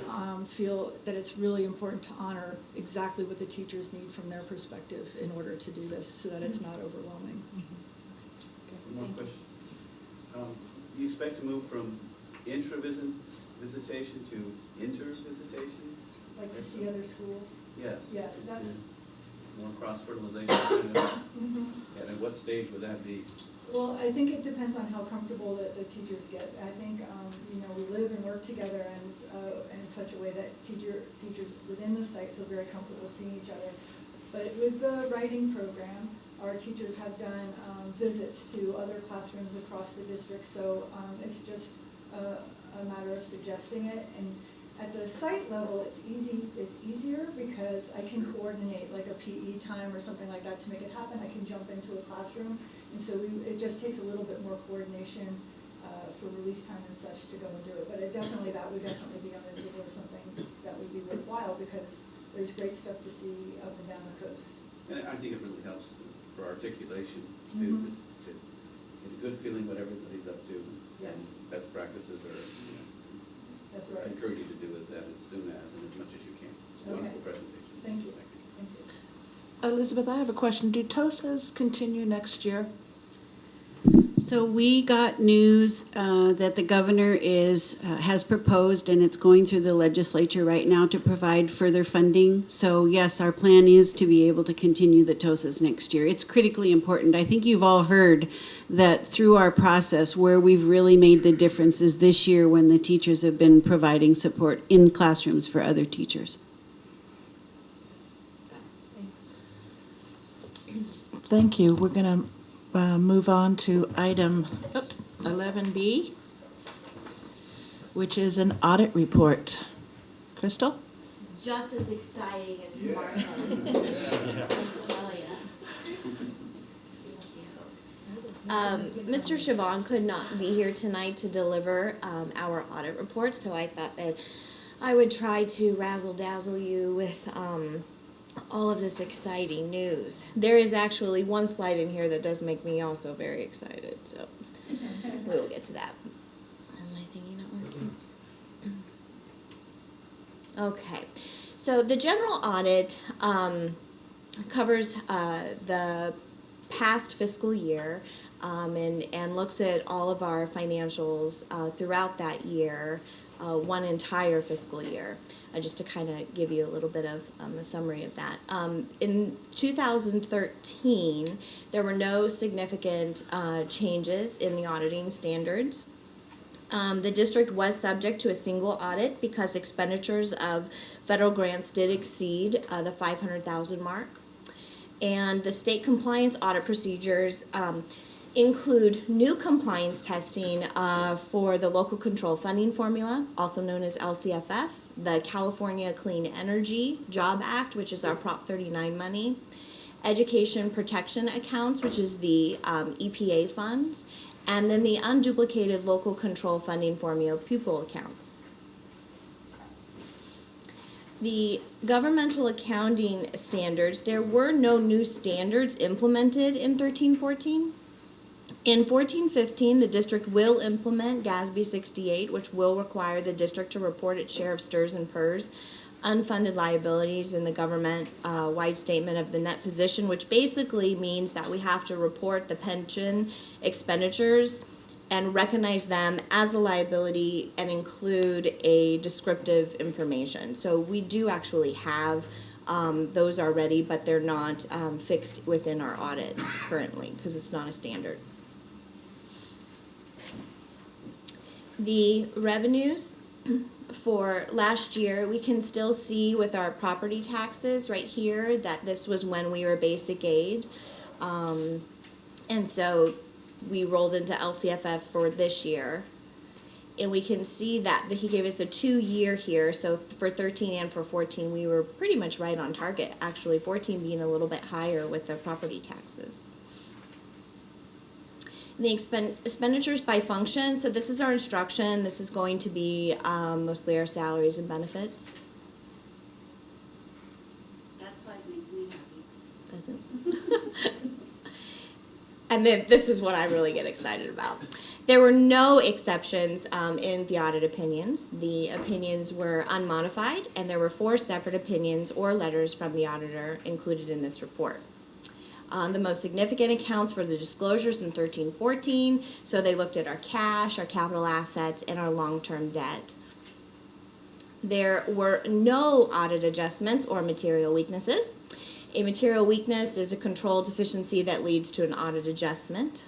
feel that it's really important to honor exactly what the teachers need from their perspective in order to do this, so that it's not overwhelming. One more question. Do you expect to move from intra-visitation to inter-visitation? Like to see other schools? Yes. Yes, that's... More cross-fertilization? And at what stage would that be? Well, I think it depends on how comfortable the teachers get. I think, we live and work together in such a way that teachers within the site feel very comfortable seeing each other. But with the writing program, our teachers have done visits to other classrooms across the district, so it's just a matter of suggesting it. And at the site level, it's easier because I can coordinate like a PE time or something like that to make it happen. I can jump into a classroom, and so it just takes a little bit more coordination for release time and such to go and do it. But that would definitely be on the table as something that would be worthwhile, because there's great stuff to see up and down the coast. And I think it really helps for articulation too, just to get a good feeling what everybody's up to. Yes. And best practices are. That's right. I encourage you to do that as soon as and as much as you can. It's a wonderful presentation. Thank you. Thank you. Elizabeth, I have a question. Do TOSAs continue next year? So we got news that the governor has proposed, and it's going through the legislature right now, to provide further funding. So yes, our plan is to be able to continue the TOSAs next year. It's critically important. I think you've all heard that through our process, where we've really made the difference is this year, when the teachers have been providing support in classrooms for other teachers. Thank you. We're going to move on to item 11B, which is an audit report. Crystal? just as exciting as Martha's. I tell ya. Mr. Chavon could not be here tonight to deliver our audit report, so I thought that I would try to razzle-dazzle you with all of this exciting news. There is actually one slide in here that does make me also very excited, so we will get to that. Am I thinking not working? Okay, so the general audit covers the past fiscal year and looks at all of our financials throughout that year, one entire fiscal year, just to kind of give you a little bit of a summary of that. In 2013, there were no significant changes in the auditing standards. The district was subject to a single audit because expenditures of federal grants did exceed the $500,000 mark. And the state compliance audit procedures include new compliance testing for the local control funding formula, also known as LCFF, the California Clean Energy Job Act, which is our Prop 39 money, education protection accounts, which is the EPA funds, and then the unduplicated local control funding formula pupil accounts. The governmental accounting standards, there were no new standards implemented in 13-14. In 14-15, the district will implement GASB 68, which will require the district to report its share of STRS and PERS, unfunded liabilities in the government-wide statement of the net position, which basically means that we have to report the pension expenditures and recognize them as a liability and include a descriptive information. So we do actually have those already, but they're not fixed within our audits currently because it's not a standard. The revenues for last year, we can still see with our property taxes right here that this was when we were basic aid. And so we rolled into LCFF for this year. And we can see that he gave us a 2-year here. So for 13 and for 14, we were pretty much right on target. Actually, 14 being a little bit higher with the property taxes. The expenditures by function, so this is our instruction. This is going to be mostly our salaries and benefits. That slide makes me happy. Doesn't. And then this is what I really get excited about. There were no exceptions in the audit opinions. The opinions were unmodified, and there were 4 separate opinions or letters from the auditor included in this report. The most significant accounts for the disclosures in 13-14, so they looked at our cash, our capital assets, and our long-term debt. There were no audit adjustments or material weaknesses. A material weakness is a control deficiency that leads to an audit adjustment.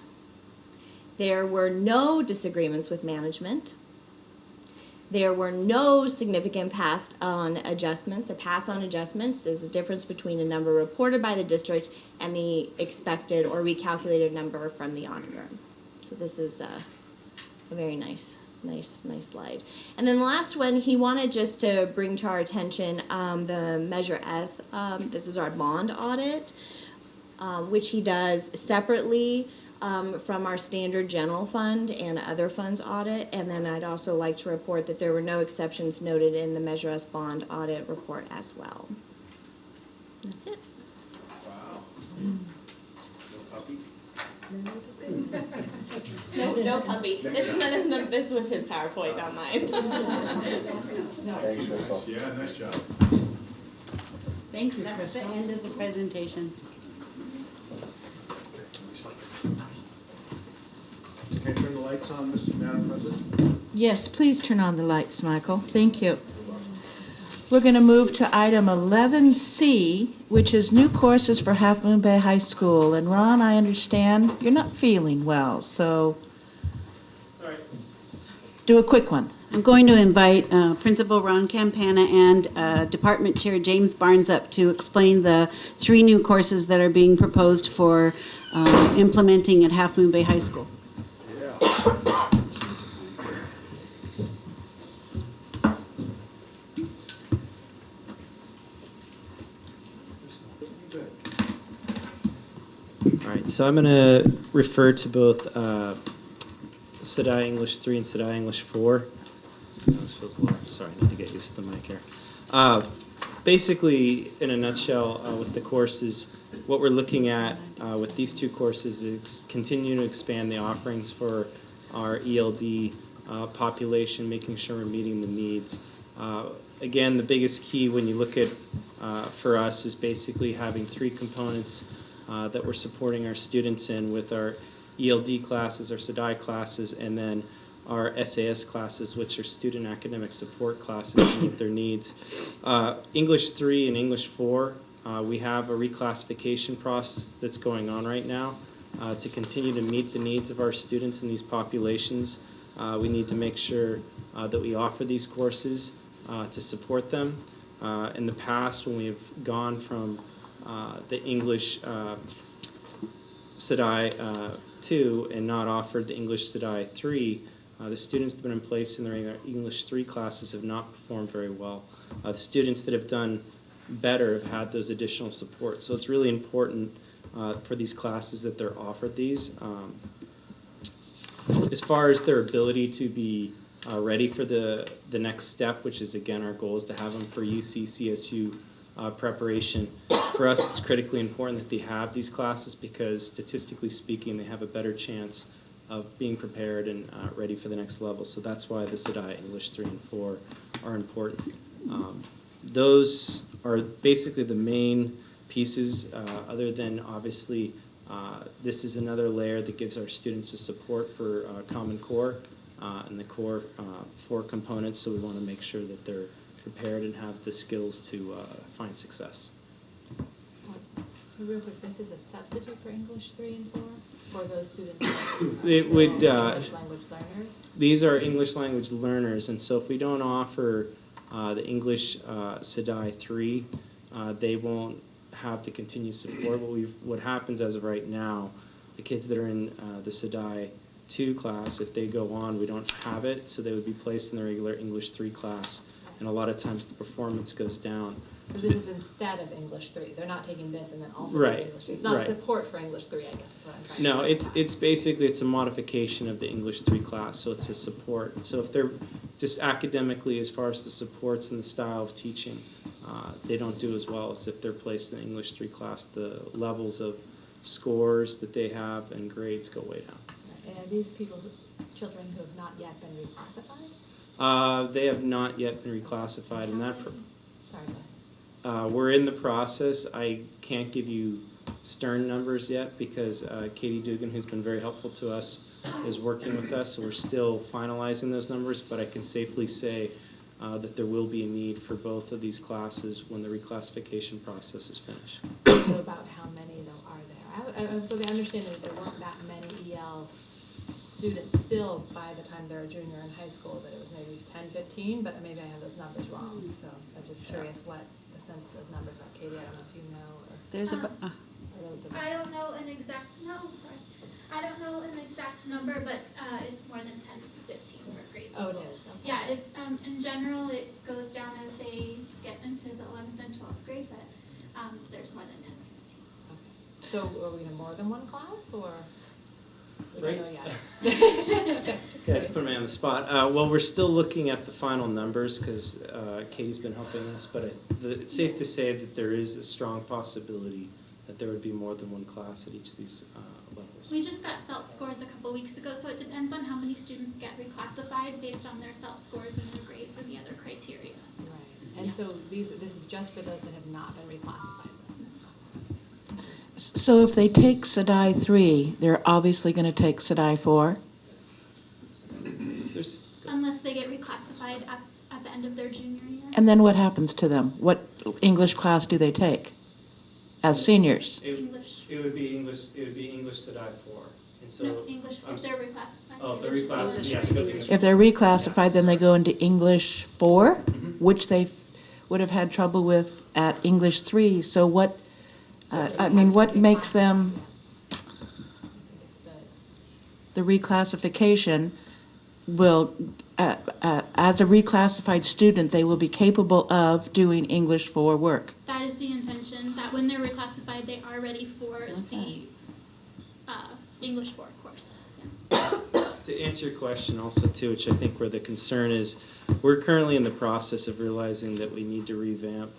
There were no disagreements with management. There were no significant passed-on adjustments. A pass-on adjustment is the difference between a number reported by the district and the expected or recalculated number from the auditor. So this is a very nice slide. And then the last one, he wanted just to bring to our attention the Measure S. This is our bond audit, which he does separately from our standard general fund and other funds audit. And then I'd also like to report that there were no exceptions noted in the Measure S bond audit report as well. That's it. Wow. No puppy? No puppy. This was his PowerPoint, not mine. Thanks, Crystal. Yeah, nice job. Thank you, That's the Crystal. end of the presentation. Can I turn the lights on, Madam President? Yes, please turn on the lights, Michael. Thank you. We're going to move to item 11C, which is new courses for Half Moon Bay High School. And Ron, I understand you're not feeling well, so do a quick one. I'm going to invite Principal Ron Campana and Department Chair James Barnes up to explain the 3 new courses that are being proposed for implementing at Half Moon Bay High School. All right, so I'm going to refer to both CUSD English 3 and CUSD English 4. This feels a little, sorry, I need to get used to the mic here. Basically, in a nutshell, with the courses, what we're looking at with these two courses is continue to expand the offerings for our ELD population, making sure we're meeting the needs. Again, the biggest key when you look at, for us, is basically having 3 components that we're supporting our students in with our ELD classes, our CUSD classes, and then our SAS classes, which are student academic support classes to meet their needs. English 3 and English 4, we have a reclassification process that's going on right now to continue to meet the needs of our students in these populations. We need to make sure that we offer these courses to support them. In the past, when we've gone from the English CUSD 2 and not offered the English CUSD 3, the students that have been in place in their English 3 classes have not performed very well. The students that have done better have had those additional supports. So it's really important for these classes that they're offered these. As far as their ability to be ready for the next step, which is again our goal is to have them for UC, CSU preparation. For us, it's critically important that they have these classes because statistically speaking, they have a better chance of being prepared and ready for the next level. So that's why the CUSD English 3 and 4 are important. Those are basically the main pieces, other than obviously this is another layer that gives our students the support for Common Core and the core 4 components, so we want to make sure that they're prepared and have the skills to find success. So real quick, this is a substitute for English 3 and 4 for those students that are It would, English language learners? These are English language learners, and so if we don't offer the English CUSD 3, they won't have the continued support. What happens as of right now, the kids that are in the CUSD 2 class, if they go on, we don't have it, so they would be placed in the regular English 3 class, and a lot of times the performance goes down. So this is instead of English 3. They're not taking this and then also Right. English 3. It's not Right. support for English 3, I guess is what I'm trying No, to say. it's basically, it's a modification of the English 3 class, so it's a support. And so if they're just academically, as far as the supports and the style of teaching, they don't do as well as if they're placed in the English 3 class. The levels of scores that they have and grades go way down. And are these children who have not yet been reclassified? They have not yet been reclassified, and that. Sorry, go ahead. We're in the process. I can't give you stern numbers yet because Katie Dugan, who's been very helpful to us, is working with us, so we're still finalizing those numbers, but I can safely say that there will be a need for both of these classes when the reclassification process is finished. So about how many, though, are there? I was looking, understanding that there weren't that many EL students still by the time they're a junior in high school, that it was maybe 10, 15, but maybe I have those numbers wrong. So I'm just curious what the sense of those numbers are. Katie, I don't know if you know. Or There's a. I don't know an exact I don't know an exact number, but it's more than 10 to 15 per grade. Oh, it is. Okay. Yeah, it's in general it goes down as they get into the 11th and 12th grade, but there's more than 10 to 15. Okay. So are we in more than one class, or we Right. don't know yet? You guys put me on the spot. Well, we're still looking at the final numbers because Katie's been helping us, but it's safe to say that there is a strong possibility that there would be more than one class at each of these levels. We just got CELT scores a couple weeks ago, so it depends on how many students get reclassified based on their CELT scores and their grades and the other criteria. Right. And so this is just for those that have not been reclassified. So if they take CUSD 3, they're obviously going to take CUSD 4? Unless they get reclassified at the end of their junior year. And then what happens to them? What English class do they take as seniors? It would be English. It would be English CUSD 4. And so No, English, if they're reclassified. Oh, if they're reclassified, yeah. If they're reclassified, then they go into English 4, which they would have had trouble with at English 3. So what, what makes them, the reclassification will, as a reclassified student, they will be capable of doing English 4 work. That is the intention, that when they're reclassified, they are ready for the English 4 course. To answer your question also too, which I think where the concern is, we're currently in the process of realizing that we need to revamp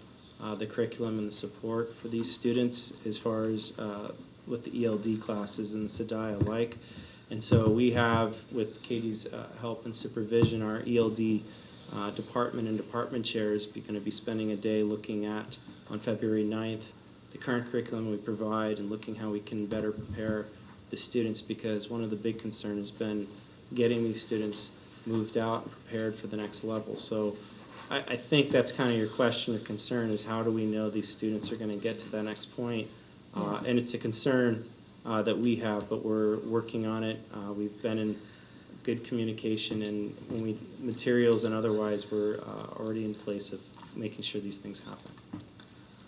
the curriculum and the support for these students as far as with the ELD classes and the SEDI alike. And so we have, with Katie's help and supervision, our ELD department and department chairs going to be spending a day looking at, on February 9th, the current curriculum we provide and looking how we can better prepare the students, because one of the big concerns has been getting these students moved out and prepared for the next level. So I think that's kind of your question or concern, is how do we know these students are going to get to that next point? Yes. And it's a concern that we have, but we're working on it. We've been in good communication, and when we materials and otherwise, we're already in place of making sure these things happen.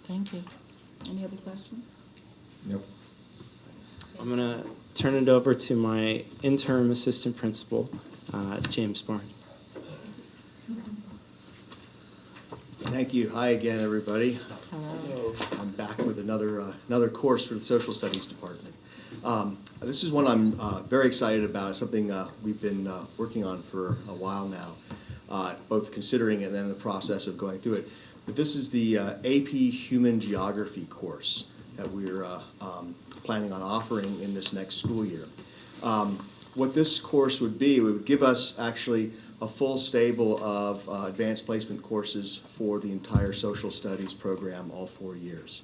Thank you. Any other questions? Nope. I'm going to turn it over to my interim assistant principal, James Barnes. Thank you. Hi again, everybody. Hello. I'm back with another course for the Social Studies Department. This is one I'm very excited about. It's something we've been working on for a while now, both considering it and then the process of going through it. But this is the AP Human Geography course that we're planning on offering in this next school year. What this course would be, it would give us actually a full stable of advanced placement courses for the entire social studies program, all 4 years.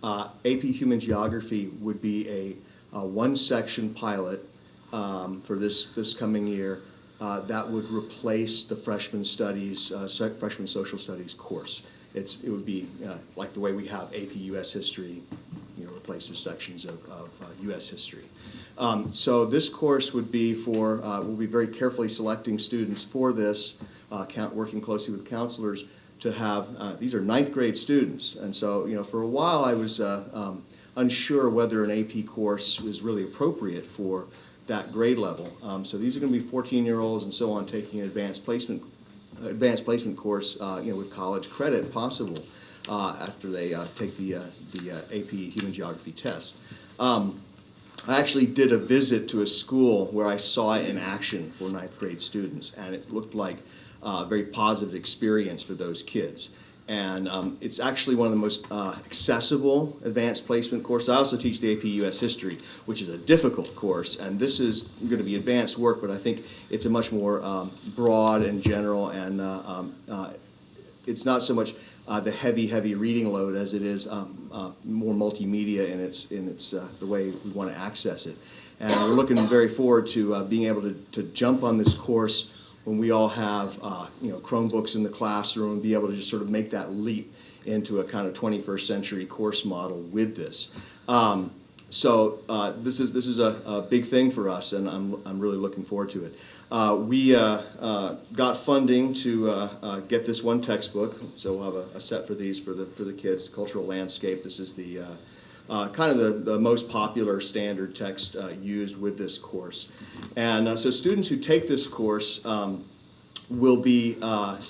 AP Human Geography would be a one-section pilot for this coming year that would replace the freshman studies, freshman social studies course. It would be like the way we have AP U.S. History, replaces sections of U.S. history. So this course would be for, we'll be very carefully selecting students for this, working closely with counselors to have, these are 9th grade students. And so, for a while I was unsure whether an AP course was really appropriate for that grade level. So these are going to be 14-year-olds and so on taking an advanced placement course, with college credit possible. After they take the AP Human Geography test. I actually did a visit to a school where I saw it in action for 9th grade students, and it looked like a very positive experience for those kids. And it's actually one of the most accessible advanced placement courses. I also teach the AP US History, which is a difficult course, and this is going to be advanced work, but I think it's a much more broad and general, and it's not so much the heavy reading load as it is more multimedia in its the way we want to access it. And we're looking very forward to being able to jump on this course when we all have Chromebooks in the classroom, and be able to just sort of make that leap into a kind of 21st century course model with this. So this is a big thing for us, and I'm really looking forward to it. We got funding to get this one textbook, so we'll have a set for these for the kids. Cultural Landscape. This is the kind of the most popular standard text used with this course. And so students who take this course will be,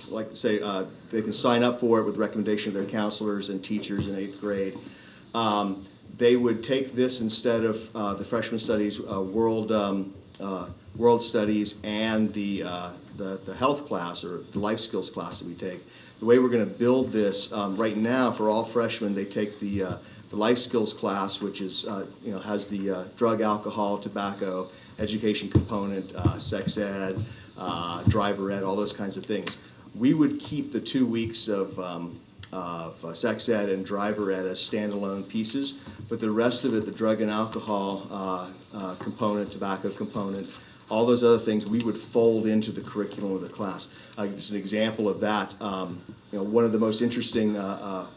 like say, they can sign up for it with recommendation of their counselors and teachers in 8th grade. They would take this instead of the freshman studies, world studies, and the health class or the life skills class that we take. The way we're going to build this right now for all freshmen, they take the life skills class, which is has the drug, alcohol, tobacco, education component, sex ed, driver ed, all those kinds of things. We would keep the 2 weeks of sex ed and driver ed as standalone pieces, but the rest of it, the drug and alcohol component, tobacco component, all those other things, we would fold into the curriculum of the class. Just an example of that, one of the most interesting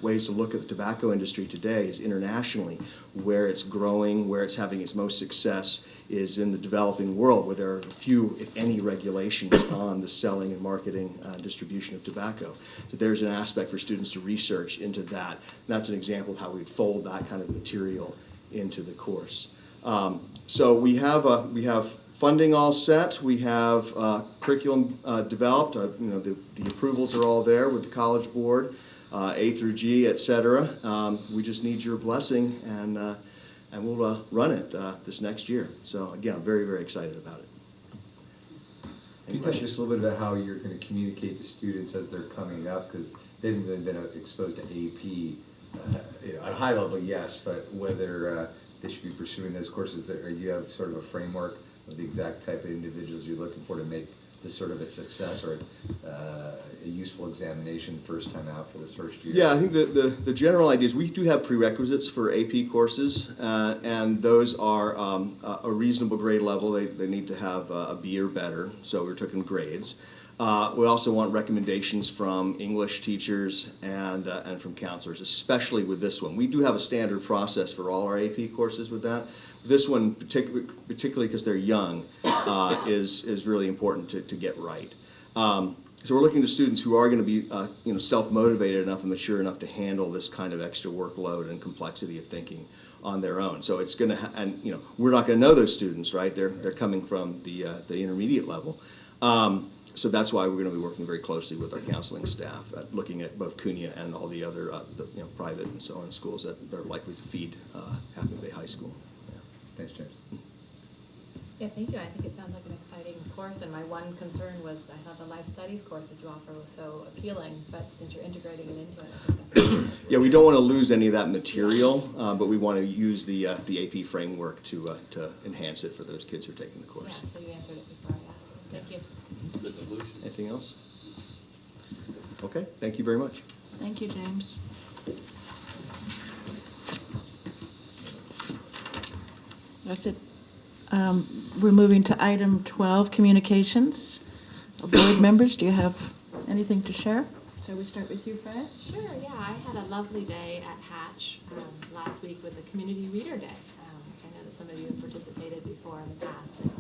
ways to look at the tobacco industry today is internationally. Where it's growing, where it's having its most success is in the developing world, where there are few, if any, regulations on the selling and marketing distribution of tobacco. So there's an aspect for students to research into that. And that's an example of how we'd fold that kind of material into the course. So we have funding all set. We have curriculum developed. The approvals are all there with the College Board, A through G, et cetera. We just need your blessing, and and we'll run it this next year. So again, I'm very, very excited about it. Can you touch just a little bit about how you're going to communicate to students as they're coming up, because they haven't really been exposed to AP at a high level, yes, but whether they should be pursuing those courses, or you have sort of a framework of the exact type of individuals you're looking for to make this sort of a success or a useful examination first time out for this first year? Yeah, I think the general idea is we do have prerequisites for AP courses, and those are a reasonable grade level. They need to have a B or better, so we're talking grades. We also want recommendations from English teachers and from counselors, especially with this one. We do have a standard process for all our AP courses with that. This one, particularly because they're young, is really important to get right. So we're looking to students who are going to be self-motivated enough and mature enough to handle this kind of extra workload and complexity of thinking on their own. So it's going to, and we're not going to know those students, right? They're coming from the intermediate level. So that's why we're going to be working very closely with our counseling staff at looking at both CUNY and all the other private and so on schools that are likely to feed Half Moon Bay High School. Yeah. Thanks, James. Yeah, thank you. I think it sounds like an exciting course, and my one concern was I thought the life studies course that you offer was so appealing, but since you're integrating it into it, I think that's Yeah, we don't want to lose any of that material, but we want to use the AP framework to enhance it for those kids who are taking the course. Yeah, so you answered it before I asked. Thank you. Good solution. Anything else? Okay, thank you very much. Thank you, James. That's it. We're moving to item 12, communications. Board members, do you have anything to share? Shall we start with you, Fred? Sure, yeah. I had a lovely day at Hatch last week with the Community Reader Day. I know that some of you have participated before in the past. And,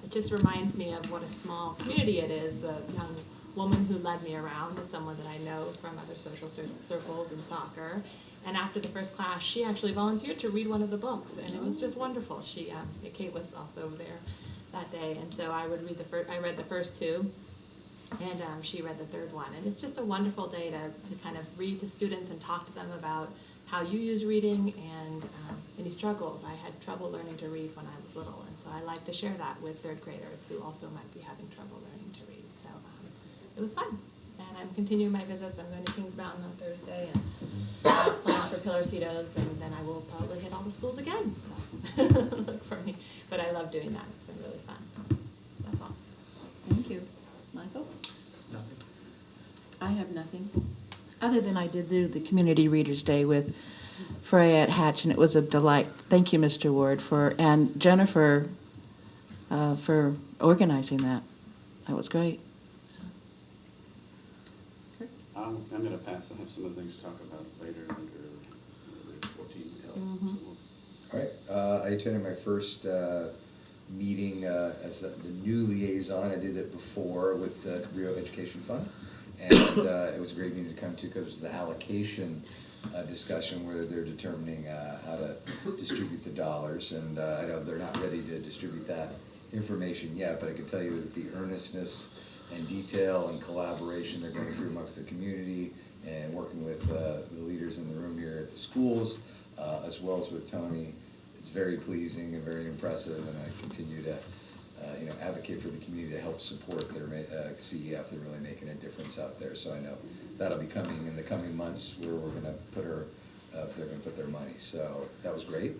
it just reminds me of what a small community it is. The young woman who led me around is someone that I know from other social circles and soccer. And after the first class, she actually volunteered to read one of the books, and it was just wonderful. She, Kate was also there that day, and so I would read I read the first two, and she read the third one. And it's just a wonderful day to kind of read to students and talk to them about how you use reading and any struggles. I had trouble learning to read when I was little, and so I like to share that with third graders who also might be having trouble learning to read. So it was fun. And I'm continuing my visits. I'm going to Kings Mountain on Thursday, and plans for Pilarcitos, and then I will probably hit all the schools again. So look for me. But I love doing that. It's been really fun. So that's all. Thank you. Michael? Nothing. I have nothing. Other than I did do the Community Readers Day with Freya at Hatch, and it was a delight. Thank you, Mr. Ward, and Jennifer for organizing that. That was great. I'm going to pass. I have some other things to talk about later under 14L. Mm-hmm. All right. I attended my first meeting as the new liaison. I did it before with the Cabrillo Education Fund, and it was a great meeting to come to because it was the allocation discussion where they're determining how to distribute the dollars, and I know they're not ready to distribute that information yet, but I can tell you that the earnestness and detail and collaboration they're going through amongst the community and working with the leaders in the room here at the schools, as well as with Tony, it's very pleasing and very impressive, and I continue to advocate for the community to help support their CEF. They're really making a difference out there, so I know that'll be coming in the coming months where we're going to put they're going to put their money. So that was great,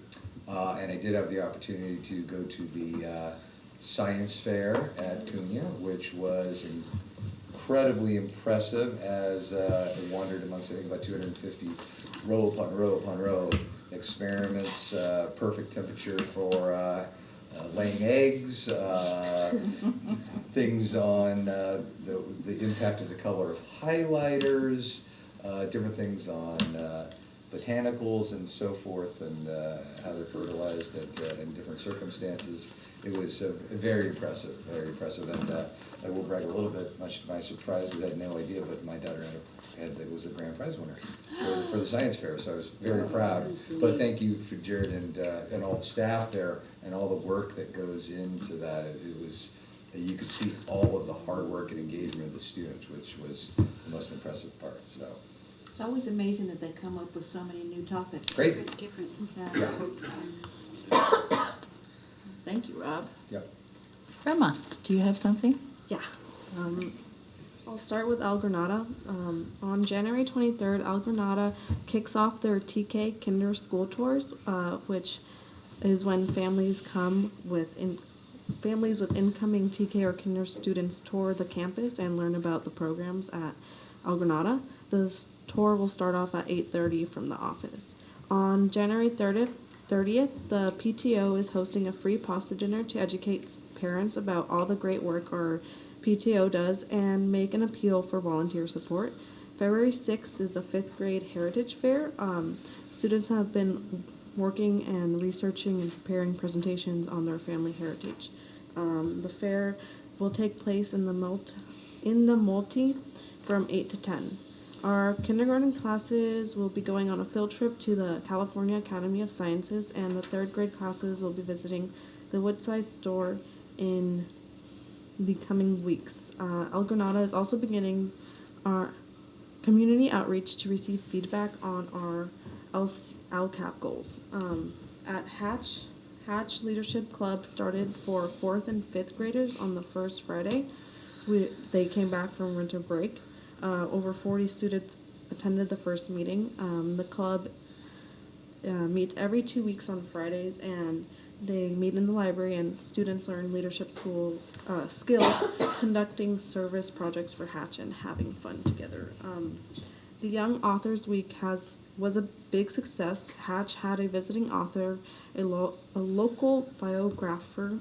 and I did have the opportunity to go to the science fair at CUNY, which was incredibly impressive as I wandered amongst, I think, about 250 row upon row upon row experiments, perfect temperature for laying eggs, things on the impact of the color of highlighters, different things on botanicals and so forth, and how they're fertilized in different circumstances. It was very impressive, and I will brag a little bit, much to my surprise, because I had no idea, but my daughter was a grand prize winner for the science fair, so I was very proud. But thank you for Jared and all the staff there and all the work that goes into that. It was, you could see all of the hard work and engagement of the students, which was the most impressive part. So It's always amazing that they come up with so many new topics. Crazy. Different. Thank you, Rob. Yep. Irma, do you have something? Yeah. I'll start with El Granada. On January 23rd, El Granada kicks off their TK Kinder School Tours, which is when families with incoming TK or Kinder students tour the campus and learn about the programs at El Granada. The tour will start off at 8:30 from the office. On January 30th, the PTO is hosting a free pasta dinner to educate parents about all the great work our PTO does and make an appeal for volunteer support. February 6th is the 5th grade Heritage Fair. Students have been working and researching and preparing presentations on their family heritage. The fair will take place in the multi from 8 to 10. Our kindergarten classes will be going on a field trip to the California Academy of Sciences, and the 3rd grade classes will be visiting the Woodside store in the coming weeks. El Granada is also beginning our community outreach to receive feedback on our LCAP goals. At Hatch Leadership Club started for 4th and 5th graders on the first Friday. They came back from winter break. Over 40 students attended the first meeting. The club meets every 2 weeks on Fridays, and they meet in the library, and students learn leadership skills, conducting service projects for Hatch, and having fun together. The Young Authors Week was a big success. Hatch had a visiting author, a local biographer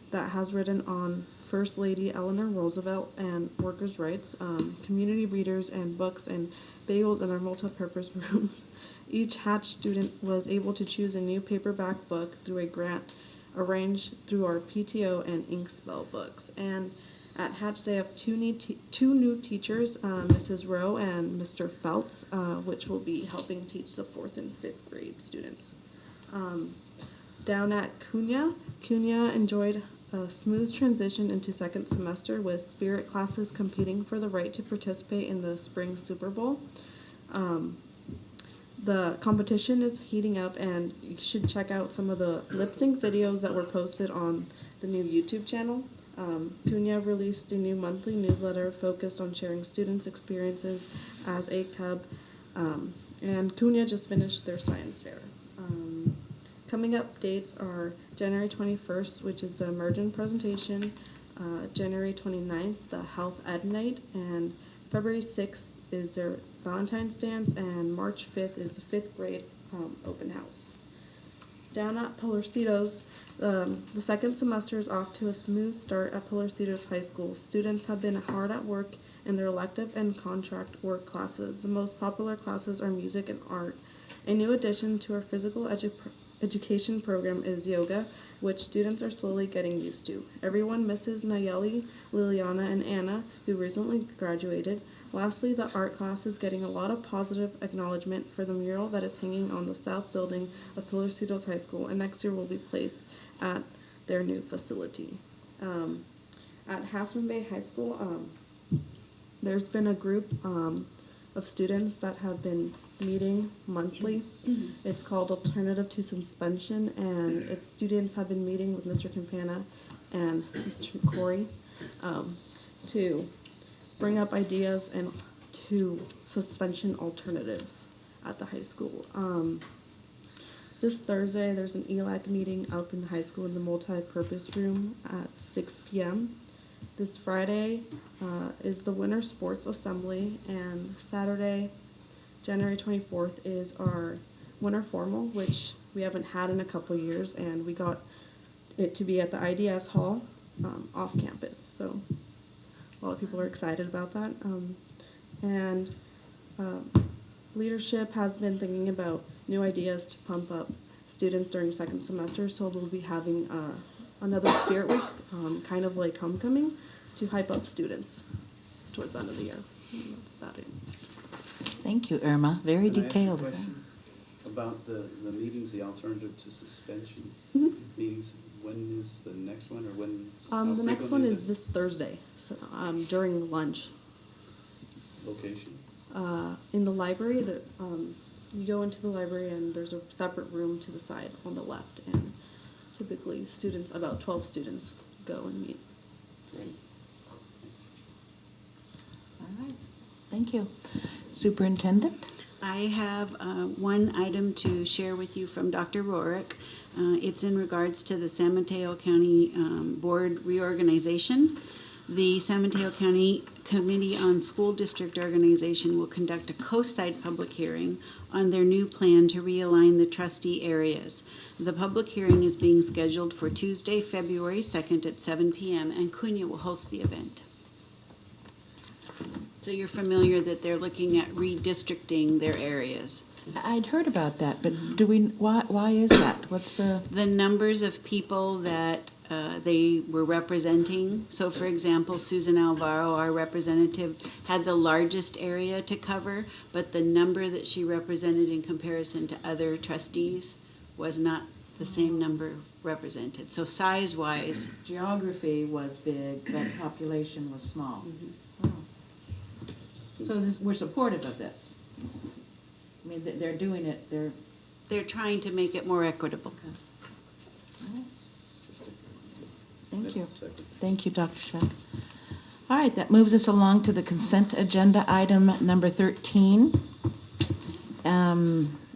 that has written on First Lady Eleanor Roosevelt and workers' rights, community readers and books, and bagels in our multi-purpose rooms. Each Hatch student was able to choose a new paperback book through a grant arranged through our PTO and Inkspell books. And at Hatch, they have two new teachers, Mrs. Rowe and Mr. Feltz, which will be helping teach the 4th and 5th grade students. Down at Cunha enjoyed a smooth transition into 2nd semester with spirit classes competing for the right to participate in the spring Super Bowl. The competition is heating up, and you should check out some of the lip sync videos that were posted on the new YouTube channel. Cunha released a new monthly newsletter focused on sharing students' experiences as a Cub, and Cunha just finished their science fair. Coming up dates are January 21st, which is the Emergent presentation, January 29th, the Health Ed Night, and February 6th is their Valentine's dance, and March 5th is the 5th grade open house. Down at Polarcitos, the 2nd semester is off to a smooth start at Polarcitos High School. Students have been hard at work in their elective and contract work classes. The most popular classes are music and art. A new addition to our physical education program is yoga, which students are slowly getting used to. Everyone misses Nayeli, Liliana, and Anna, who recently graduated. Lastly, the art class is getting a lot of positive acknowledgement for the mural that is hanging on the south building of Polarcitos High School, and next year will be placed at their new facility. At Half Moon Bay High School, there's been a group of students that have been meeting monthly. It's called Alternative to Suspension, and its students have been meeting with Mr. Campana and Mr. Corey to bring up ideas and to suspension alternatives at the high school. This Thursday, there's an ELAC meeting up in the high school in the multi-purpose room at 6 p.m. This Friday is the Winter Sports Assembly, and Saturday, January 24th, is our Winter Formal, which we haven't had in a couple years, and we got it to be at the IDS Hall off campus. So a lot of people are excited about that. Leadership has been thinking about new ideas to pump up students during 2nd semester, so we'll be having another Spirit Week, kind of like homecoming, to hype up students towards the end of the year. And that's about it. Thank you, Irma. Very Can I ask a detailed. question about the meetings, the alternative to suspension meetings? When is the next one, or when? The next one is this Thursday, so during lunch. Location? in the library, you go into the library and there's a separate room to the side on the left, and typically students, about 12 students, go and meet. All right, thank you. Superintendent? I have one item to share with you from Dr. Rorick. It's in regards to the San Mateo County Board reorganization. The San Mateo County Committee on School District Organization will conduct a coast-side public hearing on their new plan to realign the trustee areas. The public hearing is being scheduled for Tuesday, February 2nd at 7 p.m., and Cunha will host the event. So you're familiar that they're looking at redistricting their areas. I'd heard about that, but why is that? What's the numbers of people that they were representing? So for example, Susan Alvaro, our representative, had the largest area to cover, but the number that she represented in comparison to other trustees was not the same number represented. So size-wise, geography was big, but population was small? So we're supportive of this. I mean, they're doing it, they're trying to make it more equitable. Thank you. Thank you, Dr. Shuck. All right, that moves us along to the consent agenda, item number 13.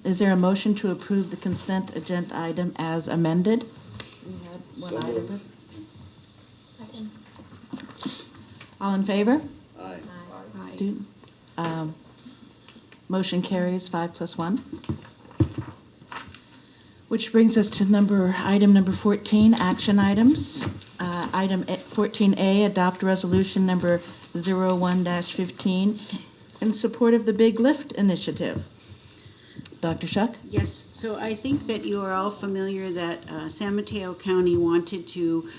Is there a motion to approve the consent agenda item as amended? We had one item. Second. All in favor? Aye. Student? Motion carries 5+1. Which brings us to item number 14, action items. Item 14A, adopt resolution number 01-15 in support of the Big Lift initiative. Dr. Shuck? Yes, so I think that you are all familiar that San Mateo County wanted to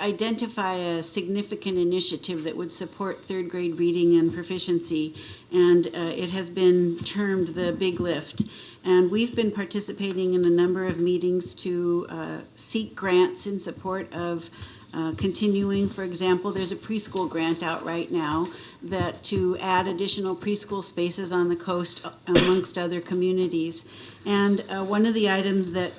identify a significant initiative that would support third grade reading and proficiency, and it has been termed the Big Lift. And we've been participating in a number of meetings to seek grants in support of continuing. For example, there's a preschool grant out right now that to add additional preschool spaces on the coast amongst other communities. And one of the items that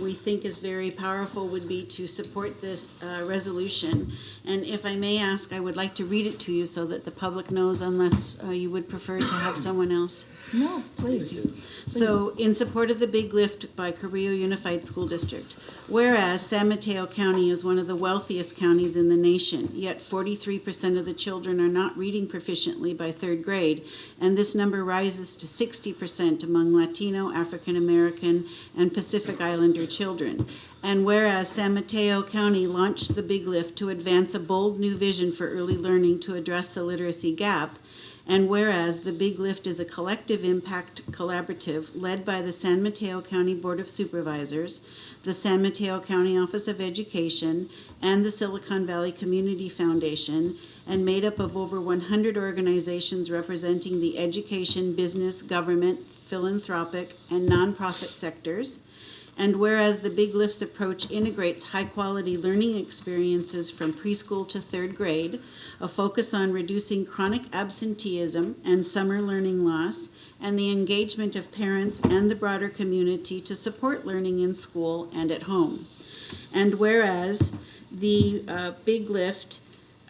we think is very powerful would be to support this resolution. And if I may ask, I would like to read it to you so that the public knows, unless you would prefer to have someone else. No, please. So, in support of the Big Lift by Cabrillo Unified School District, whereas San Mateo County is one of the wealthiest counties in the nation, yet 43% of the children are not reading proficiently by third grade, and this number rises to 60% among Latino, African American, and Pacific Islander children. And whereas San Mateo County launched the Big Lift to advance a bold new vision for early learning to address the literacy gap, and whereas the Big Lift is a collective impact collaborative led by the San Mateo County Board of Supervisors, the San Mateo County Office of Education, and the Silicon Valley Community Foundation, and made up of over 100 organizations representing the education, business, government, philanthropic, and nonprofit sectors. And whereas the Big Lift's approach integrates high-quality learning experiences from preschool to third grade, a focus on reducing chronic absenteeism and summer learning loss, and the engagement of parents and the broader community to support learning in school and at home. And whereas the Big Lift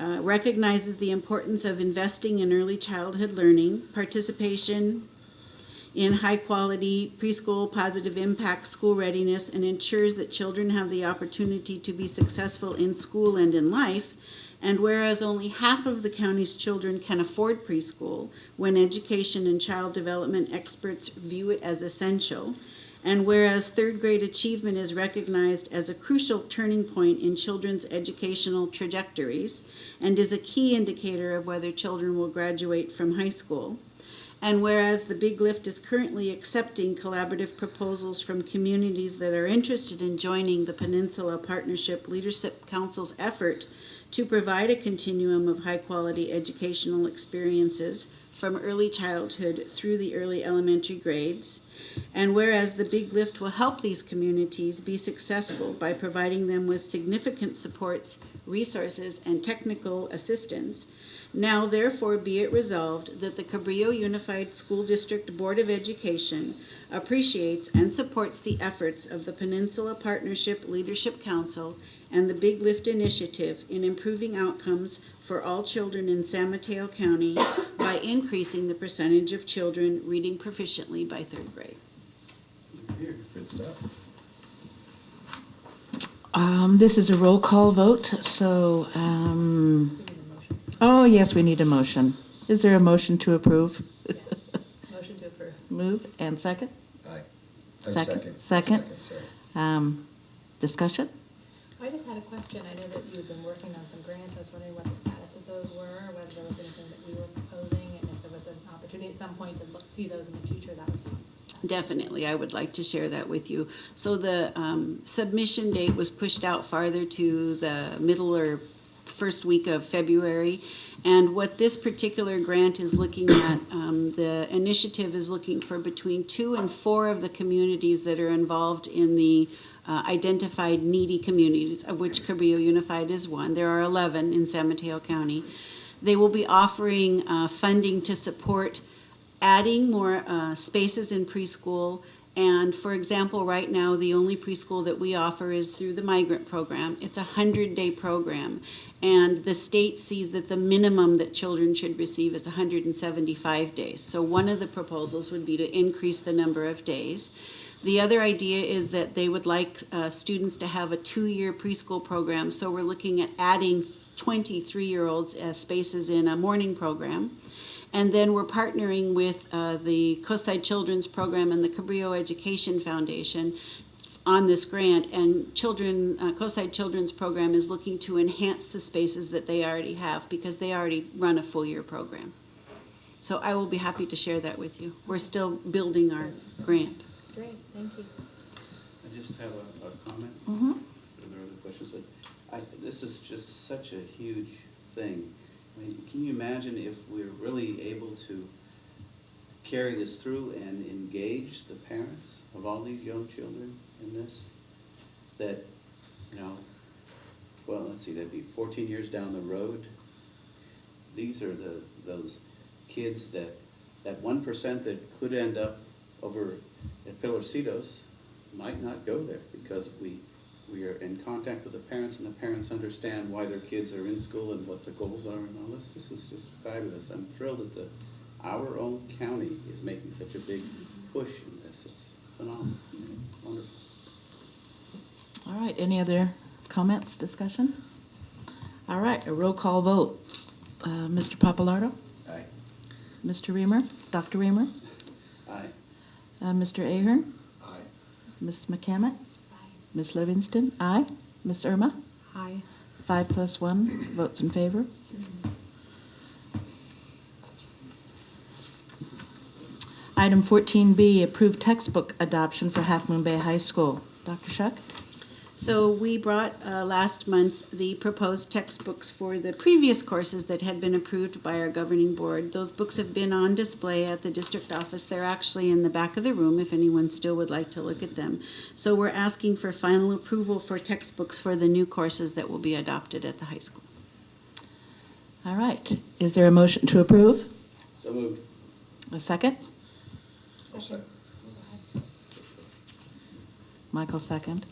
recognizes the importance of investing in early childhood learning, participation in high-quality preschool positive impact school readiness, and ensures that children have the opportunity to be successful in school and in life. And whereas only half of the county's children can afford preschool, when education and child development experts view it as essential, and whereas third grade achievement is recognized as a crucial turning point in children's educational trajectories and is a key indicator of whether children will graduate from high school. And whereas the Big Lift is currently accepting collaborative proposals from communities that are interested in joining the Peninsula Partnership Leadership Council's effort to provide a continuum of high-quality educational experiences from early childhood through the early elementary grades. And whereas the Big Lift will help these communities be successful by providing them with significant supports, resources, and technical assistance, now therefore be it resolved that the Cabrillo Unified School District Board of Education appreciates and supports the efforts of the Peninsula Partnership Leadership Council and the Big Lift Initiative in improving outcomes for all children in San Mateo County by increasing the percentage of children reading proficiently by 3rd grade. Good stuff. This is a roll call vote, so, oh, yes, we need a motion. Is there a motion to approve? Motion to approve. Move, and second? Aye. Second. Second, sorry. Discussion? I just had a question. I know that you had been working on some grants. I was wondering what the status of those were, whether there was anything that we were proposing, and if there was an opportunity at some point to see those in the future, that would be. Definitely, I would like to share that with you. So the submission date was pushed out farther to the middle or first week of February. And what this particular grant is looking at, the initiative is looking for between 2 and 4 of the communities that are involved in the identified needy communities, of which Cabrillo Unified is one. There are 11 in San Mateo County. They will be offering funding to support adding more spaces in preschool. And for example, right now, the only preschool that we offer is through the migrant program. It's a 100-day program. And the state sees that the minimum that children should receive is 175 days. So one of the proposals would be to increase the number of days. The other idea is that they would like students to have a 2-year preschool program. So we're looking at adding 23-year-olds as spaces in a morning program. And then we're partnering with the Coastside Children's Program and the Cabrillo Education Foundation on this grant. And Coastside Children's Program is looking to enhance the spaces that they already have because they already run a full-year program. So I will be happy to share that with you. We're still building our grant. Great, thank you. I just have a comment. Mm-hmm. Are there other questions? This is just such a huge thing. I mean, can you imagine if we're really able to carry this through and engage the parents of all these young children in this? That, well, let's see, that'd be 14 years down the road. These are those kids that 1% that could end up over at Pilarcitos might not go there because we are in contact with the parents, and the parents understand why their kids are in school and what the goals are and all this. This is just fabulous. I'm thrilled that our own county is making such a big push in this. It's phenomenal. Wonderful. All right, any other comments, discussion? All right, a roll call vote. Mr. Papalardo? Aye. Mr. Reamer? Dr. Reamer? Aye. Mr. Ahern? Aye. Ms. McCammett? Ms. Livingston? Aye. Ms. Irma? Aye. 5+1 votes in favor. Item 14B, approved textbook adoption for Half Moon Bay High School. Dr. Shuck? So we brought last month the proposed textbooks for the previous courses that had been approved by our governing board. Those books have been on display at the district office. They're actually in the back of the room if anyone still would like to look at them. So we're asking for final approval for textbooks for the new courses that will be adopted at the high school. All right. Is there a motion to approve? So moved. A second? Second. Michael, second.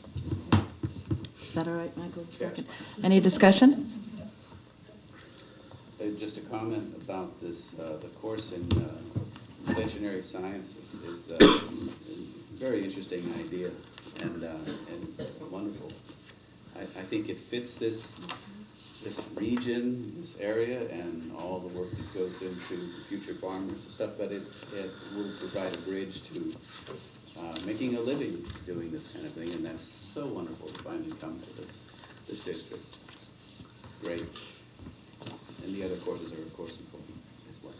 Is that all right, Michael? Second. Any discussion? Just a comment about this, the course in veterinary sciences is a very interesting idea and wonderful. I think it fits this region, this area, and all the work that goes into future farmers and stuff, but it will provide a bridge to making a living doing this kind of thing, and that's so wonderful to finally come to this district. Great. And the other courses are, of course, important as well.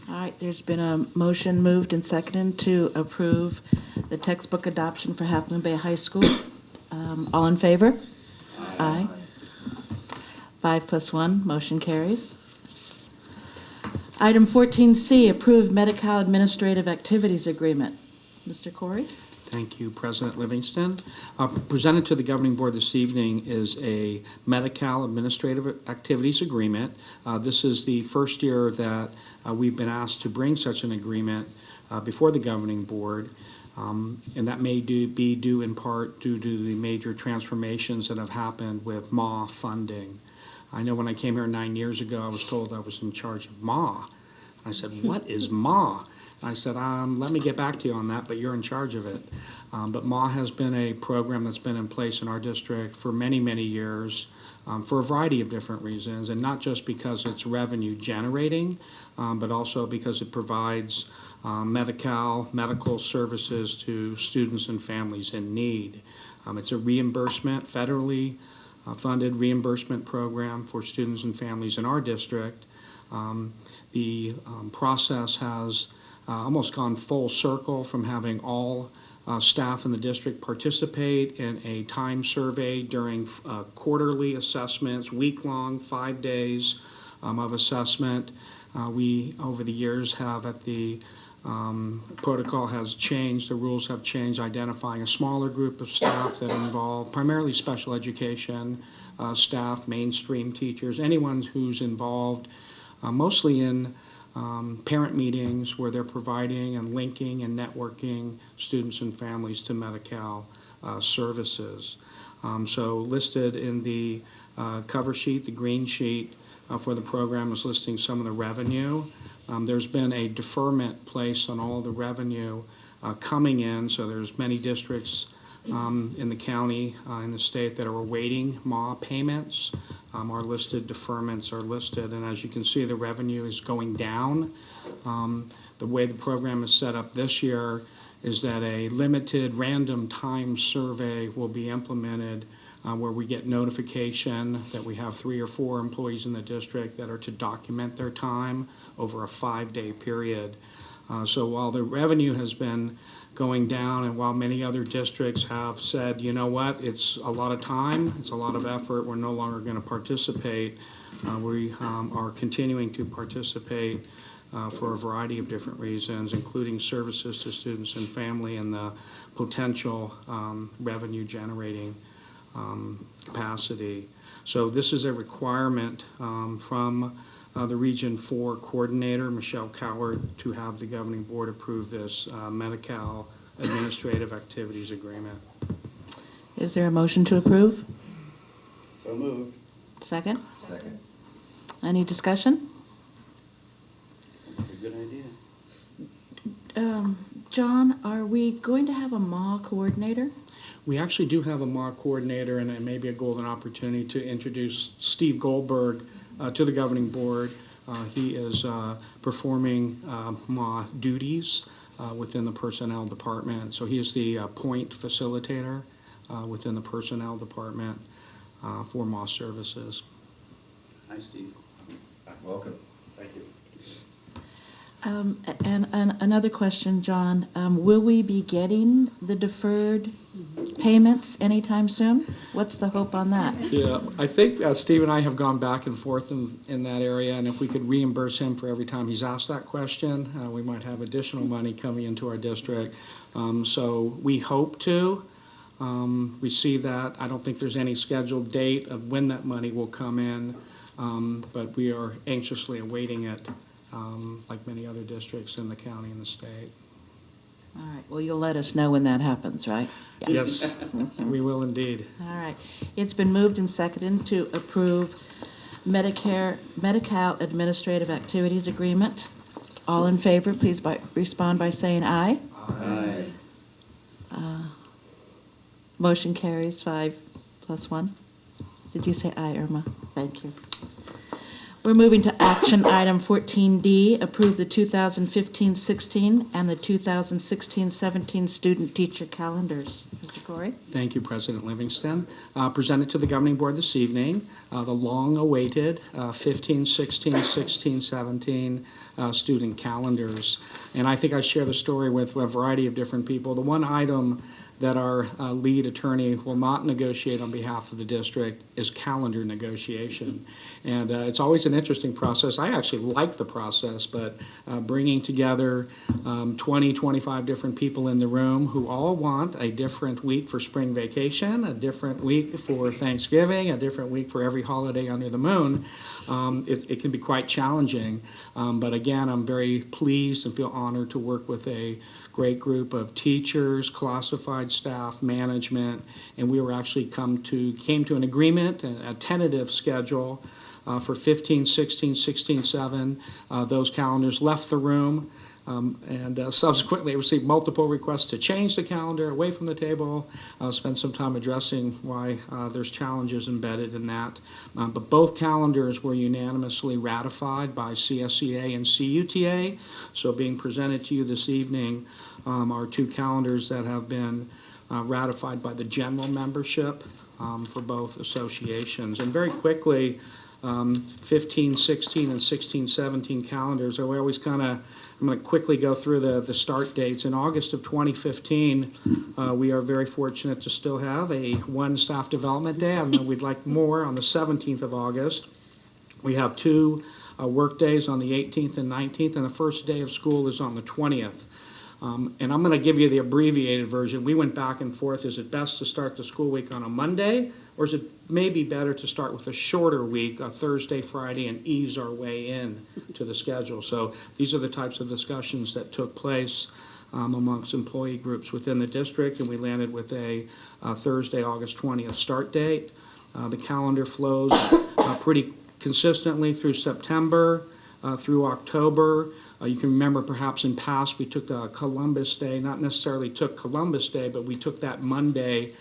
All right, there's been a motion moved and seconded to approve the textbook adoption for Half Moon Bay High School. All in favor? Aye. 5+1, motion carries. Item 14C, approved Medi-Cal Administrative Activities Agreement. Mr. Corey? Thank you, President Livingston. Presented to the Governing Board this evening is a Medi-Cal Administrative Activities Agreement. This is the first year that we've been asked to bring such an agreement before the Governing Board, and that may be due in part due to the major transformations that have happened with MAW funding. I know when I came here 9 years ago, I was told I was in charge of MAW. I said, what is MAW? I said, let me get back to you on that, but you're in charge of it. But MAW has been a program that's been in place in our district for many, many years for a variety of different reasons, and not just because it's revenue generating, but also because it provides medical services to students and families in need. It's a reimbursement, federally funded reimbursement program for students and families in our district. The process has almost gone full circle from having all staff in the district participate in a time survey during quarterly assessments, week-long, 5 days of assessment. We, over the years, have at the protocol has changed, the rules have changed, identifying a smaller group of staff that involve primarily special education staff, mainstream teachers, anyone who's involved mostly in parent meetings where they're providing and linking and networking students and families to Medi-Cal services. So listed in the cover sheet, the green sheet for the program is listing some of the revenue. There's been a deferment placed on all the revenue coming in, so there's many districts in the county, in the state, that are awaiting MAW payments. Our listed deferments are listed, and as you can see, the revenue is going down. The way the program is set up this year is that a limited random time survey will be implemented where we get notification that we have 3 or 4 employees in the district that are to document their time over a 5-day period. So while the revenue has been going down, and while many other districts have said, you know what, it's a lot of time, it's a lot of effort, we're no longer going to participate, we are continuing to participate for a variety of different reasons, including services to students and family and the potential revenue generating capacity. So this is a requirement from the Region 4 coordinator, Michelle Coward, to have the Governing Board approve this Medi-Cal Administrative Activities Agreement. Is there a motion to approve? So moved. Second? Second. Any discussion? A good idea. John, are we going to have a MAW coordinator? We actually do have a MAW coordinator, and it may be a golden opportunity to introduce Steve Goldberg to the Governing Board. He is performing MAW duties within the Personnel Department. So he is the point facilitator within the Personnel Department for MAW services. Hi, Steve. Welcome. Thank you. And another question, John. Will we be getting the deferred payments anytime soon? What's the hope on that? Yeah, I think Steve and I have gone back and forth in that area, and if we could reimburse him for every time he's asked that question, we might have additional money coming into our district. So we hope to receive that. I don't think there's any scheduled date of when that money will come in, but we are anxiously awaiting it, like many other districts in the county and the state. All right. Well, you'll let us know when that happens, right? Yeah. Yes, we will indeed. All right. It's been moved and seconded to approve Medi-Cal Administrative Activities Agreement. All in favor, please respond by saying aye. Aye. Motion carries 5+1. Did you say aye, Irma? Thank you. We're moving to action item 14D, approve the 2015-16 and the 2016-17 student teacher calendars. Mr. Corey? Thank you, President Livingston. Presented to the Governing Board this evening, the long-awaited 15, 16, 16, 17 student calendars. And I think I share the story with a variety of different people. The one item that our lead attorney will not negotiate on behalf of the district is calendar negotiation. And it's always an interesting process. I actually like the process, but bringing together 20, 25 different people in the room who all want a different week for spring vacation, a different week for Thanksgiving, a different week for every holiday under the moon, it can be quite challenging. But again, I'm very pleased and feel honored to work with a great group of teachers, classified staff, management, and we were actually came to an agreement, a tentative schedule for 15, 16, 16, 7. Those calendars left the room, and subsequently received multiple requests to change the calendar away from the table. Spent some time addressing why there's challenges embedded in that. But both calendars were unanimously ratified by CSEA and CUTA. So being presented to you this evening are two calendars that have been ratified by the general membership for both associations. And very quickly, 15, 16, and 16, 17 calendars. We always I'm going to quickly go through the start dates. In August of 2015, we are very fortunate to still have one staff development day. I know we'd like more on the 17th of August. We have two work days on the 18th and 19th, and the first day of school is on the 20th. And I'm going to give you the abbreviated version. We went back and forth. Is it best to start the school week on a Monday, or is it maybe better to start with a shorter week, a Thursday, Friday, and ease our way in to the schedule? So these are the types of discussions that took place amongst employee groups within the district, and we landed with a Thursday, August 20th start date. The calendar flows pretty consistently through September, through October. You can remember perhaps in past we took Columbus Day, not necessarily took Columbus Day, but we took that Monday.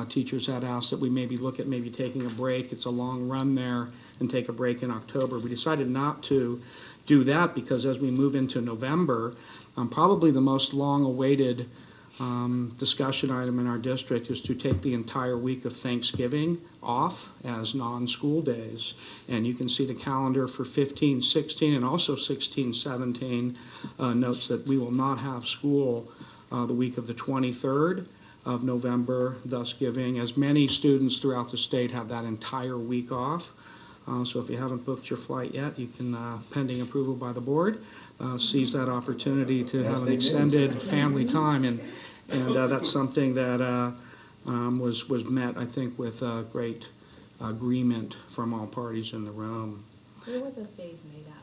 Teachers had asked that we maybe look at maybe taking a break. It's a long run there, and take a break in October. We decided not to do that because as we move into November, probably the most long-awaited discussion item in our district is to take the entire week of Thanksgiving off as non-school days. And you can see the calendar for 15, 16, and also 16, 17 notes that we will not have school the week of the 23rd of November, thus giving as many students throughout the state have that entire week off. So if you haven't booked your flight yet, you can, pending approval by the board, seize that opportunity to have an extended family time. And that's something that was met, I think, with great agreement from all parties in the room. Where were those days made at?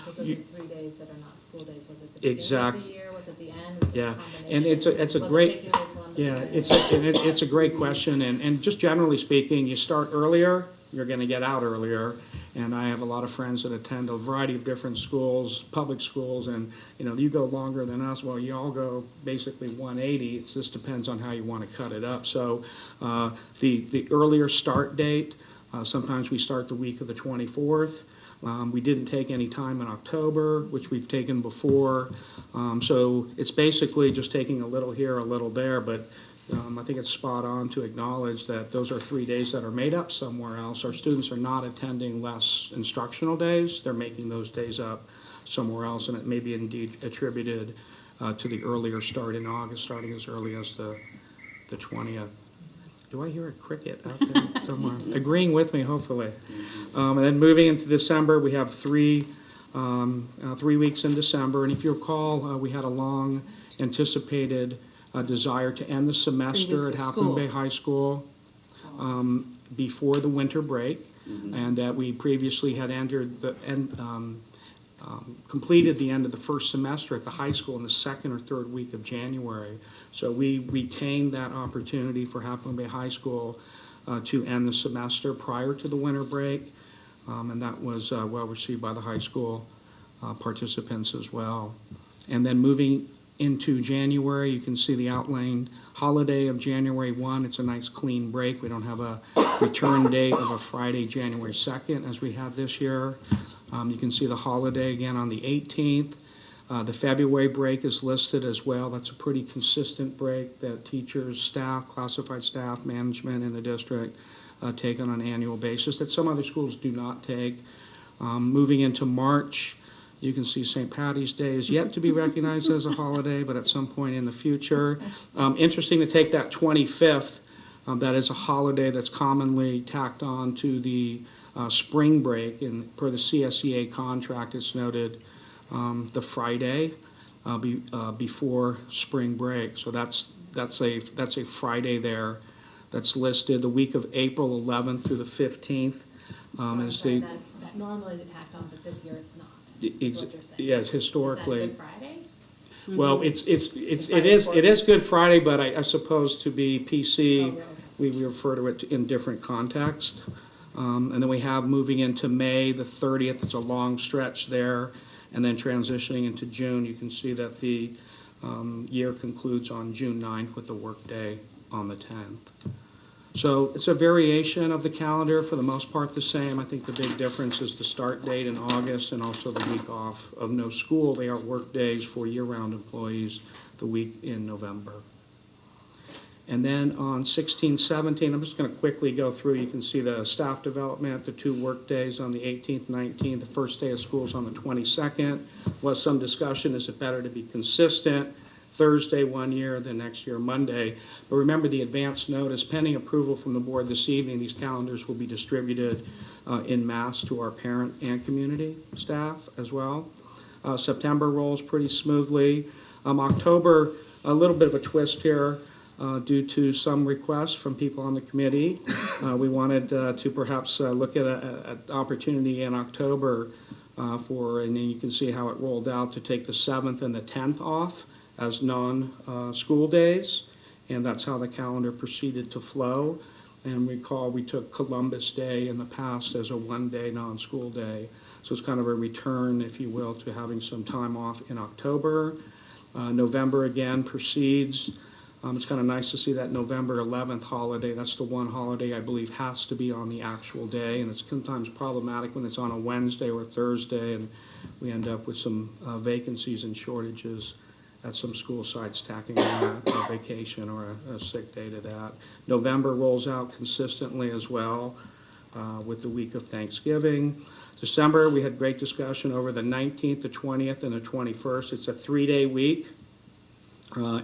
Because those are 3 days that are not school days. Was it the beginning of the year? Was it the end? Was it a combination? And it's a great, it's a great question. And just generally speaking, you start earlier, you're going to get out earlier. And I have a lot of friends that attend a variety of different schools, public schools, and you go longer than us. Well, you all go basically 180. It just depends on how you want to cut it up. So the earlier start date, sometimes we start the week of the 24th. We didn't take any time in October, which we've taken before. So it's basically just taking a little here, a little there, but I think it's spot on to acknowledge that those are 3 days that are made up somewhere else. Our students are not attending less instructional days. They're making those days up somewhere else, and it may be indeed attributed to the earlier start in August, starting as early as the 20th. Do I hear a cricket out there somewhere? Agreeing with me, hopefully. And then moving into December, we have 3 weeks in December. And if you recall, we had a long anticipated desire to end the semester at Half Moon Bay High School before the winter break, and that we previously had completed the end of the first semester at the high school in the second or third week of January. So we retained that opportunity for Half Moon Bay High School to end the semester prior to the winter break, and that was well received by the high school participants as well. And then moving into January, you can see the outlined holiday of January 1. It's a nice clean break. We don't have a return date of a Friday, January 2nd, as we have this year. You can see the holiday again on the 18th. The February break is listed as well. That's a pretty consistent break that teachers, staff, classified staff, management in the district take on an annual basis that some other schools do not take. Moving into March, You can see St. Patty's Day is yet to be recognized as a holiday, but at some point in the future. Interesting to take that 25th, that is a holiday that's commonly tacked on to the spring break, and per the CSEA contract, it's noted the Friday before spring break. So that's a Friday there that's listed. The week of April 11th through the 15th is the. That normally is tacked on, but this year it's not. Yes, historically. Is that Good Friday? Well, it is Good Friday, but I suppose to be PC, we refer to it in different context. And then we have moving into May the 30th. It's a long stretch there, and then transitioning into June. You can see that the year concludes on June 9th with the workday on the 10th. So it's a variation of the calendar, for the most part the same. I think the big difference is the start date in August and also the week off of no school. They are work days for year-round employees the week in November. And then on 16-17, I'm just going to quickly go through. You can see the staff development, the 2 work days on the 18th, 19th, the first day of school is on the 22nd. Was some discussion, is it better to be consistent? Thursday 1 year, the next year Monday. But remember the advance notice, pending approval from the board this evening, these calendars will be distributed en masse to our parent and community staff as well. September rolls pretty smoothly. October, a little bit of a twist here due to some requests from people on the committee. We wanted to perhaps look at an opportunity in October and then you can see how it rolled out, to take the 7th and the 10th off as non-school days, and that's how the calendar proceeded to flow. And recall we took Columbus Day in the past as a one-day non-school day. So it's kind of a return, if you will, to having some time off in October. November again proceeds. It's kind of nice to see that November 11th holiday. That's the one holiday I believe has to be on the actual day, and it's sometimes problematic when it's on a Wednesday or Thursday, and we end up with some vacancies and shortages at some school sites tacking on a vacation or a sick day to that. November rolls out consistently as well with the week of Thanksgiving. December, we had great discussion over the 19th, the 20th, and the 21st. It's a 3-day week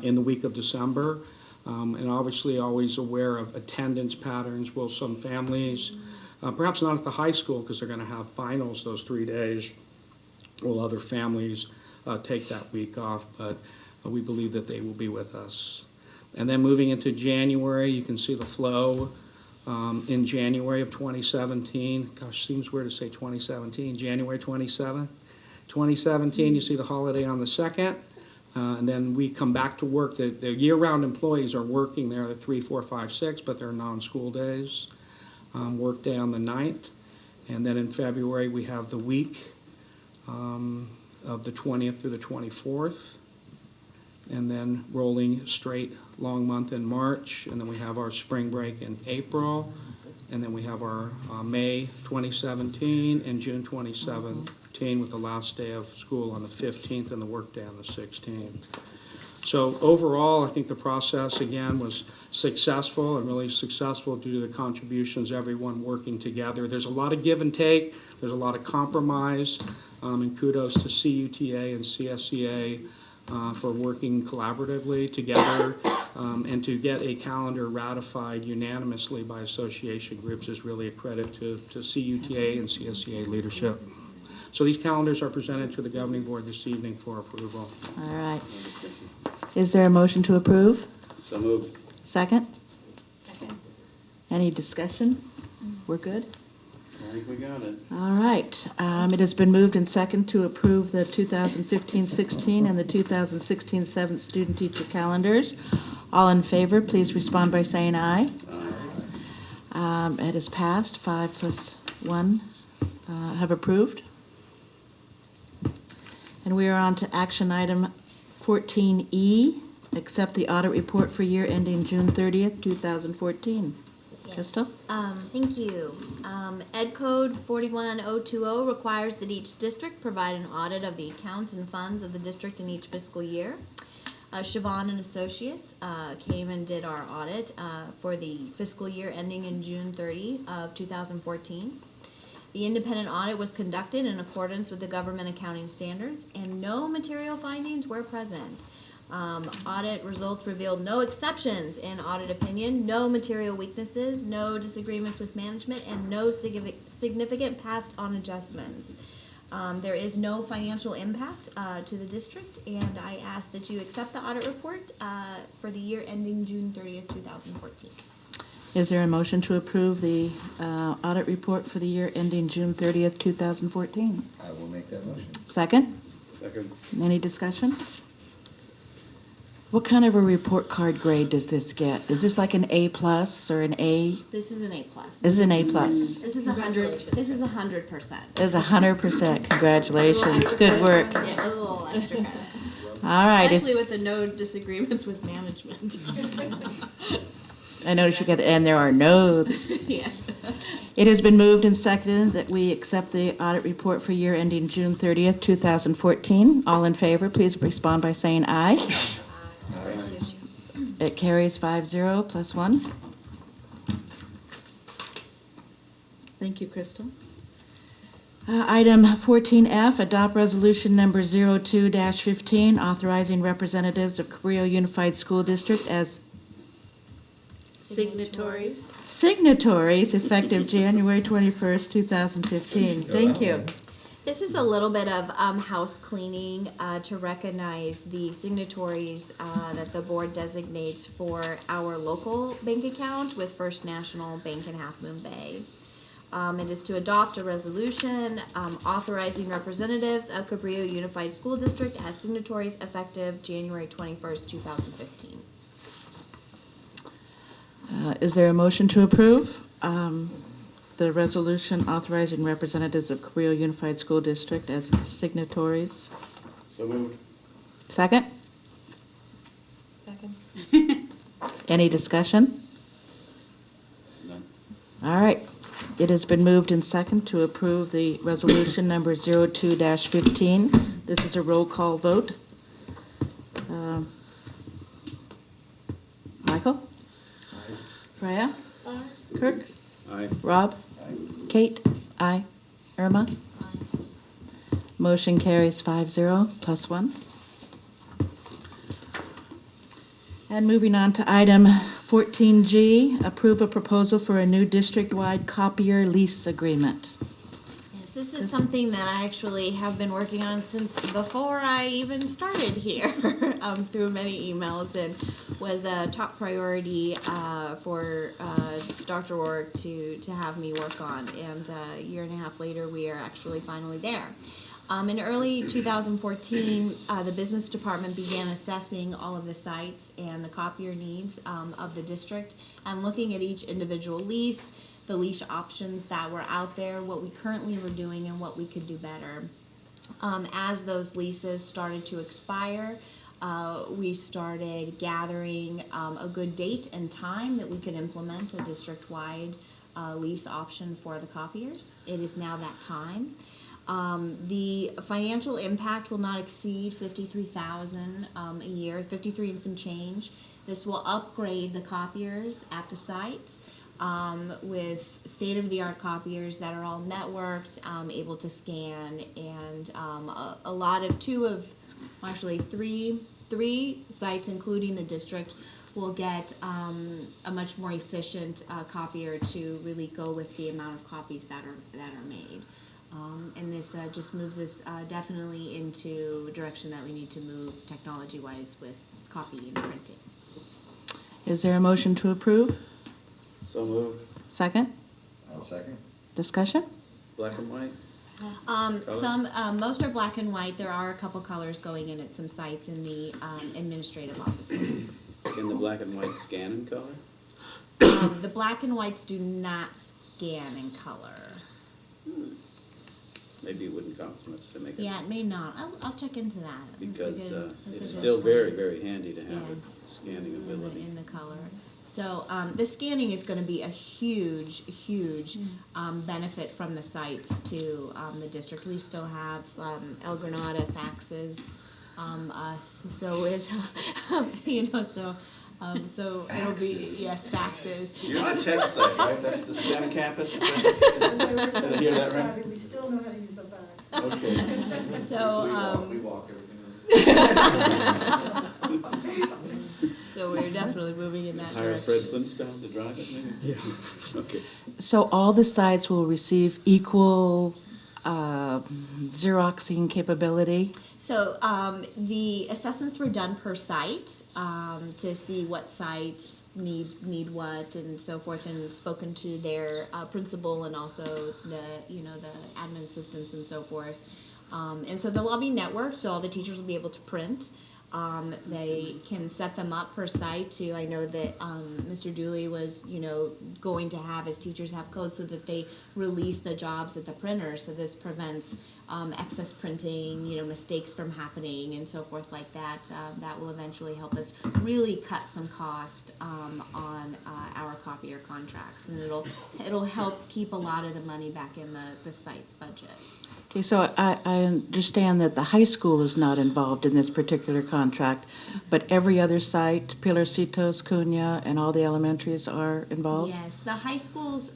in the week of December. And obviously always aware of attendance patterns. Will some families, perhaps not at the high school because they're going to have finals those 3 days, will other families take that week off, but we believe that they will be with us. And then moving into January, you can see the flow in January of 2017. Gosh, seems weird to say 2017, January 27th. 2017, you see the holiday on the 2nd, and then we come back to work. The year-round employees are working there at 3, 4, 5, 6, but they're non-school days. Work day on the 9th, and then in February we have the week of the 20th through the 24th, and then rolling straight long month in March, and then we have our spring break in April, and then we have our May 2017 and June 2017 with the last day of school on the 15th and the work day on the 16th. So overall, I think the process, again, was successful, and really successful due to the contributions, everyone working together. There's a lot of give and take. There's a lot of compromise, and kudos to CUTA and CSEA for working collaboratively together, and to get a calendar ratified unanimously by association groups is really a credit to CUTA and CSEA leadership. So these calendars are presented to the governing board this evening for approval. All right. Is there a motion to approve? So moved. Second? Second. Any discussion? We're good? I think we got it. All right. It has been moved and second to approve the 2015-16 and the 2016-17 student-teacher calendars. All in favor, please respond by saying aye. Aye. It is passed. 5 plus 1 have approved. And we are on to action item 14E, accept the audit report for year ending June 30th, 2014. Yes. Crystal? Thank you. Ed Code 41020 requires that each district provide an audit of the accounts and funds of the district in each fiscal year. Siobhan and Associates came and did our audit for the fiscal year ending in June 30 of 2014. The independent audit was conducted in accordance with the government accounting standards, and no material findings were present. Audit results revealed no exceptions in audit opinion, no material weaknesses, no disagreements with management, and no significant passed on adjustments. There is no financial impact to the district, and I ask that you accept the audit report for the year ending June 30th, 2014. Is there a motion to approve the audit report for the year ending June 30th, 2014? I will make that motion. Second? Second. Any discussion? What kind of a report card grade does this get? Is this like an A+ or an A? This is an A+. This is an A+. This is 100. This is 100%. It's 100%. Congratulations. Good work. Yeah, a little extra credit. All right. Especially with the no disagreements with management. I noticed you got, and there are no. Yes. It has been moved and seconded that we accept the audit report for year ending June 30th, 2014. All in favor, please respond by saying aye. It carries 5-0 plus 1. Thank you, Crystal. Item 14F, adopt resolution number 02-15, authorizing representatives of Cabrillo Unified School District as Signatories. signatories effective January 21st, 2015. Thank you. This is a little bit of house cleaning to recognize the signatories that the board designates for our local bank account with First National Bank in Half Moon Bay. It is to adopt a resolution authorizing representatives of Cabrillo Unified School District as signatories effective January 21st, 2015. Is there a motion to approve the resolution authorizing representatives of Cabrillo Unified School District as signatories? So moved. Second? Second. Any discussion? None. All right. It has been moved and second to approve the resolution number 02-15. This is a roll call vote. Michael? Aye. Freya? Kirk? Aye. Rob? Kate? Aye. Irma? Motion carries 5-0 plus 1. And moving on to item 14G, approve a proposal for a new district-wide copier lease agreement. Yes, this is something that I actually have been working on since before I even started here, through many emails, and was a top priority for Dr. Rourke to have me work on. And a year and a half later, we are actually finally there. In early 2014, the business department began assessing all of the sites and the copier needs of the district and looking at each individual lease, the lease options that were out there, what we currently were doing, and what we could do better. As those leases started to expire, we started gathering a good date and time that we could implement a district-wide lease option for the copiers. It is now that time. The financial impact will not exceed $53,000 a year, 53 and some change. This will upgrade the copiers at the sites with state-of-the-art copiers that are all networked, able to scan, and a lot of three sites, including the district, will get a much more efficient copier to really go with the amount of copies that are made. And this just moves us definitely into a direction that we need to move technology-wise with copying and printing. Is there a motion to approve? So moved. Second? I'll second. Discussion? Black and white? Most are black and white. There are a couple colors going in at some sites in the administrative offices. Can the black and white scan in color? The black and whites do not scan in color. Maybe it wouldn't cost much to make it. Yeah, it may not. I'll check into that. Because it's a good still very, point. very handy to have its scanning ability. In the color. So the scanning is going to be a huge benefit from the sites to the district. We still have El Granada faxes us, so it's so So it'll be, yes, faxes. You're the tech site, right? That's the STEM campus? Did I hear that right? We still know how to use the fax. Okay. So, We walk everything. So we're definitely moving in that Hire direction. Fred Flintstone to drive it, maybe? Yeah. Okay. So all the sites will receive equal Xeroxing capability? So the assessments were done per site to see what sites need what and so forth, and spoken to their principal and also the admin assistants and so forth. And so they'll all be networked, so all the teachers will be able to print. They can set them up per site too. I know that Mr. Dooley was, going to have his teachers have codes so that they release the jobs at the printer. So this prevents excess printing, mistakes from happening and so forth like that. That will eventually help us really cut some cost on our copier contracts, and it'll help keep a lot of the money back in the site's budget. Okay, so I understand that the high school is not involved in this particular contract, but every other site, Pilarcitos, Cunha, and all the elementaries are involved? Yes, the high school's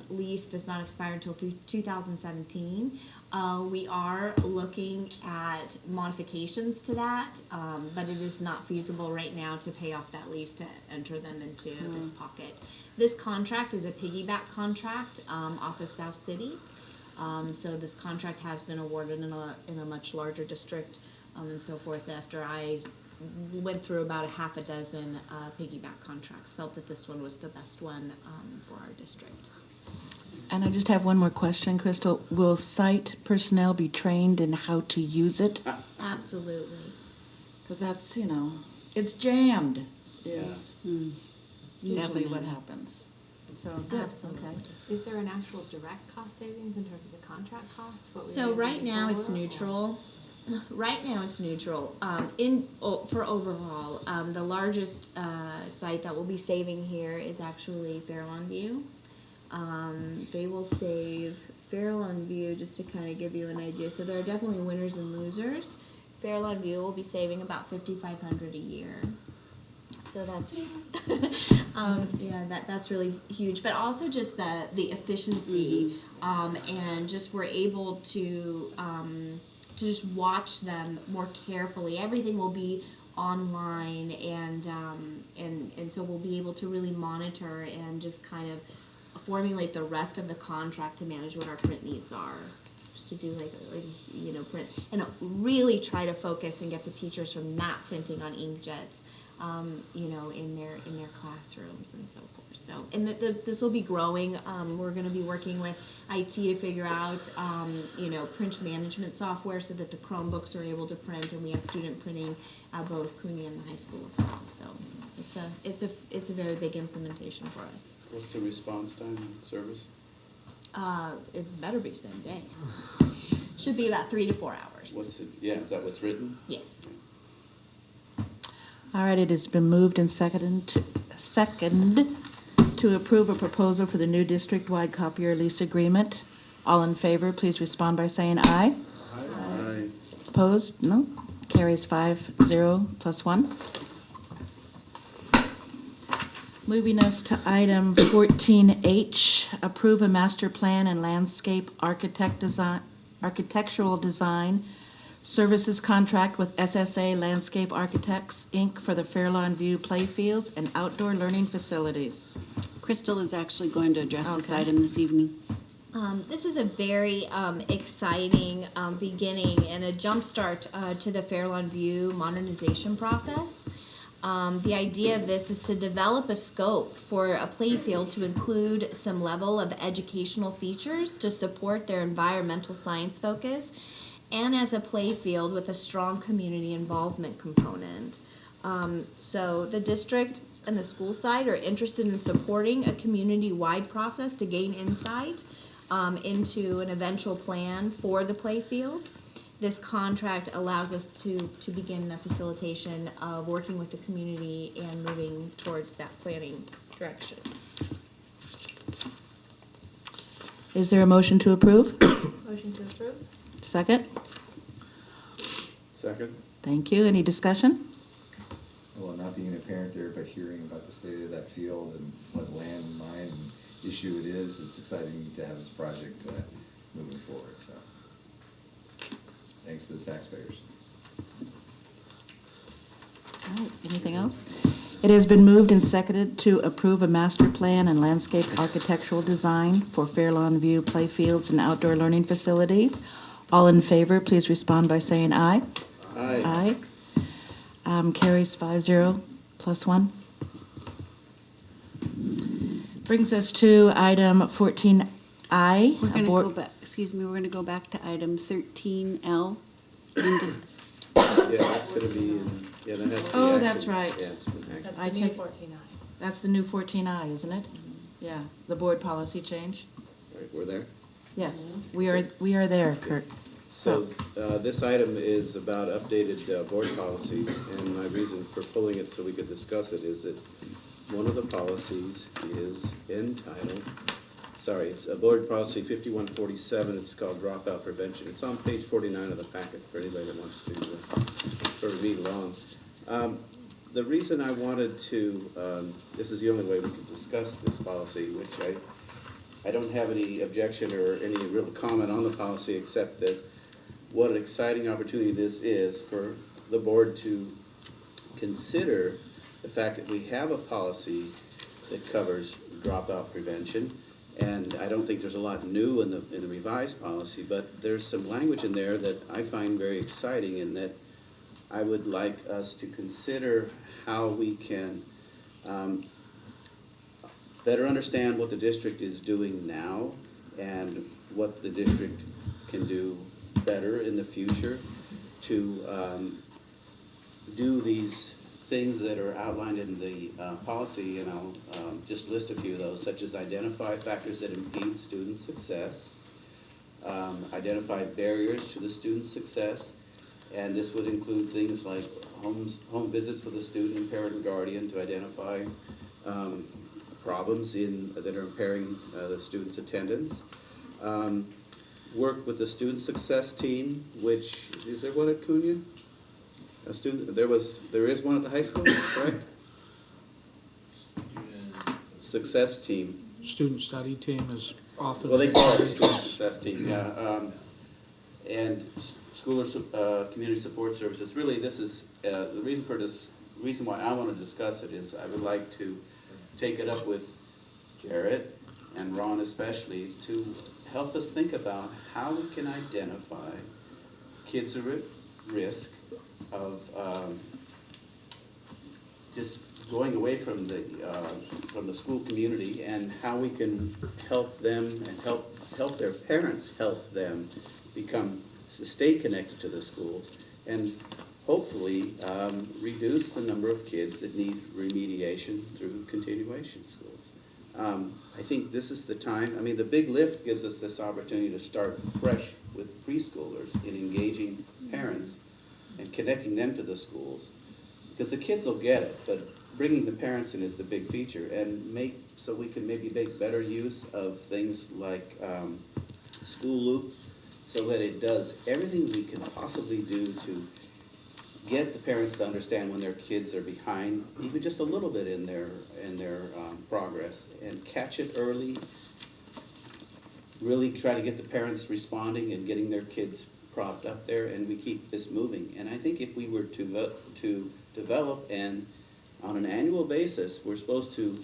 lease does not expire until 2017. We are looking at modifications to that, but it is not feasible right now to pay off that lease to enter them into this pocket. This contract is a piggyback contract off of South City. So this contract has been awarded in a much larger district and so forth. After I went through about a half a dozen piggyback contracts, felt that this one was the best one for our district. And I just have one more question, Crystal. Will site personnel be trained in how to use it? Absolutely. Because that's, it's jammed. Yes. Usually what happens. So, good, okay. Is there an actual direct cost savings in terms of the contract cost? So right now it's neutral. Right now it's neutral. For overall, the largest site that will be saving here is actually Fairlawn View. They will save Fairlawn View, just to kind of give you an idea. So there are definitely winners and losers. Fairlawn View will be saving about $5,500 a year. So that's that's really huge, but also just the efficiency, and just we're able to just watch them more carefully. Everything will be online, and so we'll be able to really monitor and just kind of formulate the rest of the contract to manage what our print needs are. Just to do print, and really try to focus and get the teachers from not printing on inkjets. In their classrooms and so forth. So, and this will be growing. We're going to be working with IT to figure out, print management software so that the Chromebooks are able to print, and we have student printing at both CUNY and the high school as well. So, it's a very big implementation for us. What's the response time and service? It better be same day. Should be about 3 to 4 hours. Is that what's written? Yes. All right, it has been moved and seconded to approve a proposal for the new district-wide copier lease agreement. All in favor, please respond by saying aye. Aye. Opposed? No. Carries 5-0 plus 1. Moving us to item 14H, approve a master plan and landscape architectural design services contract with SSA Landscape Architects, Inc. for the Fairlawn View playfields and outdoor learning facilities. Crystal is actually going to address this Okay. item this evening. This is a very exciting beginning and a jumpstart to the Fairlawn View modernization process. The idea of this is to develop a scope for a playfield to include some level of educational features to support their environmental science focus, and as a playfield with a strong community involvement component. So the district and the school side are interested in supporting a community-wide process to gain insight into an eventual plan for the playfield. This contract allows us to begin the facilitation of working with the community and moving towards that planning direction. Is there a motion to approve? Motion to approve? Second? Second. Thank you. Any discussion? well, not being a parent there, but hearing about the state of that field and what land and mine and issue it is, it's exciting to have this project moving forward. So, thanks to the taxpayers. All right, anything else? It has been moved and seconded to approve a master plan and landscape architectural design for Fairlawn View playfields and outdoor learning facilities. All in favor, please respond by saying aye. Aye. Carries 5-0 plus 1. Brings us to item 14I. We're going to go back, excuse me, we're going to go back to item 13L. And just, Yeah, that's going to be, yeah, that has to be Oh, action. that's right. Yeah, it's been action. I the new take- 14I. That's the new 14I, isn't it? Yeah, the board policy change. Right, we're there? Yes, we are there, Kurt. So this item is about updated board policies, and my reason for pulling it so we could discuss it is that one of the policies is entitled, sorry, it's a board policy 5147, it's called dropout prevention. It's on page 49 of the packet for anybody that wants to sort of read along. The reason I wanted to, this is the only way we could discuss this policy, which I don't have any objection or any real comment on the policy, except that what an exciting opportunity this is for the board to consider the fact that we have a policy that covers dropout prevention. And I don't think there's a lot new in the revised policy, but there's some language in there that I find very exciting, and that I would like us to consider how we can better understand what the district is doing now and what the district can do better in the future to do these things that are outlined in the policy, and I'll just list a few of those, such as identify factors that impede student success, identify barriers to the student's success, and this would include things like home visits with a student, parent, and guardian to identify problems that are impairing the student's attendance. Work with the student success team, which, is there one at Cunha? A student, there is one at the high school, correct? Success team. Student study team is often. Well, they call it a student success team, yeah. And school or community support services. Really, this is the reason why I want to discuss it is I would like to take it up with Jarrett and Ron especially to help us think about how we can identify kids who are at risk of just going away from the school community, and how we can help them and help their parents help them stay connected to the schools, and hopefully reduce the number of kids that need remediation through continuation schools. I think this is the time. I mean, the big lift gives us this opportunity to start fresh with preschoolers in engaging parents and connecting them to the schools, because the kids will get it, but bringing the parents in is the big feature, and so we can maybe make better use of things like School Loop, so that it does everything we can possibly do to get the parents to understand when their kids are behind, even just a little bit in their progress, and catch it early. Really try to get the parents responding and getting their kids propped up there, and we keep this moving. And I think if we were to develop, and on an annual basis, we're supposed to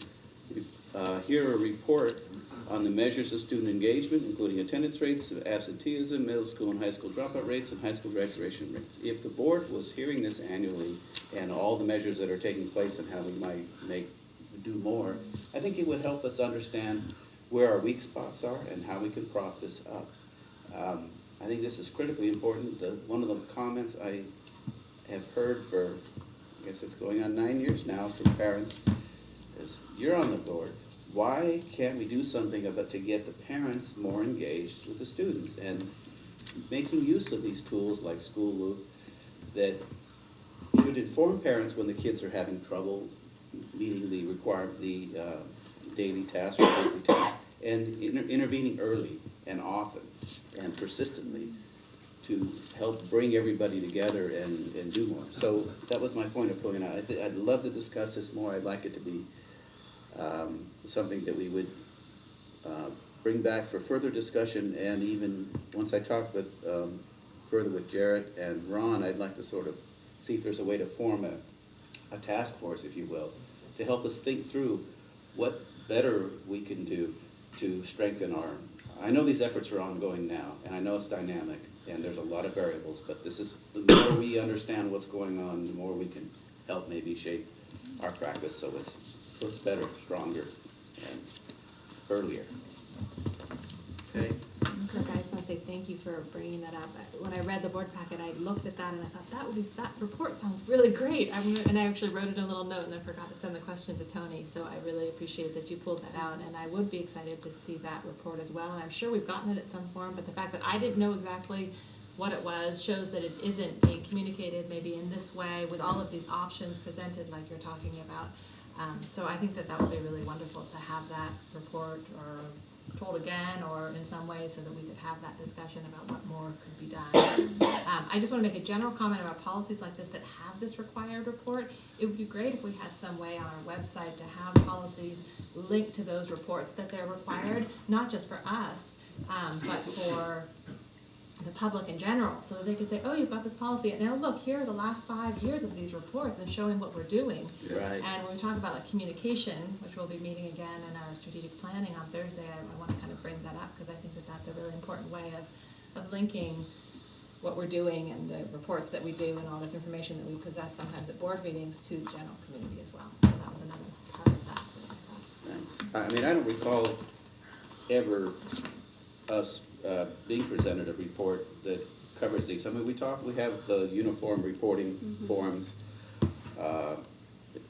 hear a report on the measures of student engagement, including attendance rates, absenteeism, middle school and high school dropout rates, and high school graduation rates. If the board was hearing this annually, and all the measures that are taking place and how we might do more, I think it would help us understand where our weak spots are and how we can prop this up. I think this is critically important. One of the comments I have heard for, I guess it's going on 9 years now, from parents is, you're on the board. Why can't we do something to get the parents more engaged with the students? And making use of these tools like School Loop that should inform parents when the kids are having trouble meeting the daily tasks or weekly tasks, and intervening early and often and persistently to help bring everybody together and do more. So that was my point of pulling out. I'd love to discuss this more. I'd like it to be something that we would bring back for further discussion, and even once I talk with further with Jarrett and Ron, I'd like to sort of see if there's a way to form a task force, if you will, to help us think through what better we can do to strengthen our, I know these efforts are ongoing now, and I know it's dynamic, and there's a lot of variables, but this is, the more we understand what's going on, the more we can help maybe shape our practice so it's better, stronger, and earlier. Okay? Kirk, I just want to say thank you for bringing that up. When I read the board packet, I looked at that and I thought that report sounds really great. And I actually wrote it in a little note and I forgot to send the question to Tony. So I really appreciate that you pulled that out, and I would be excited to see that report as well. And I'm sure we've gotten it at some form, but the fact that I didn't know exactly what it was shows that it isn't being communicated maybe in this way with all of these options presented like you're talking about. So I think that would be really wonderful to have that report or told again or in some way so that we could have that discussion about what more could be done. I just want to make a general comment about policies like this that have this required report. It would be great if we had some way on our website to have policies linked to those reports that they're required, not just for us, but for the public in general, so that they could say, oh, you've got this policy, and now look, here are the last 5 years of these reports and showing what we're doing. Right. And when we talk about like communication, which we'll be meeting again in our strategic planning on Thursday, I want to kind of bring that up because I think that that's a really important way of linking what we're doing and the reports that we do and all this information that we possess sometimes at board meetings to the general community as well. So that was another part of that. Thanks. I mean, I don't recall ever us being presented a report that covers these. I mean, we have the uniform reporting forms,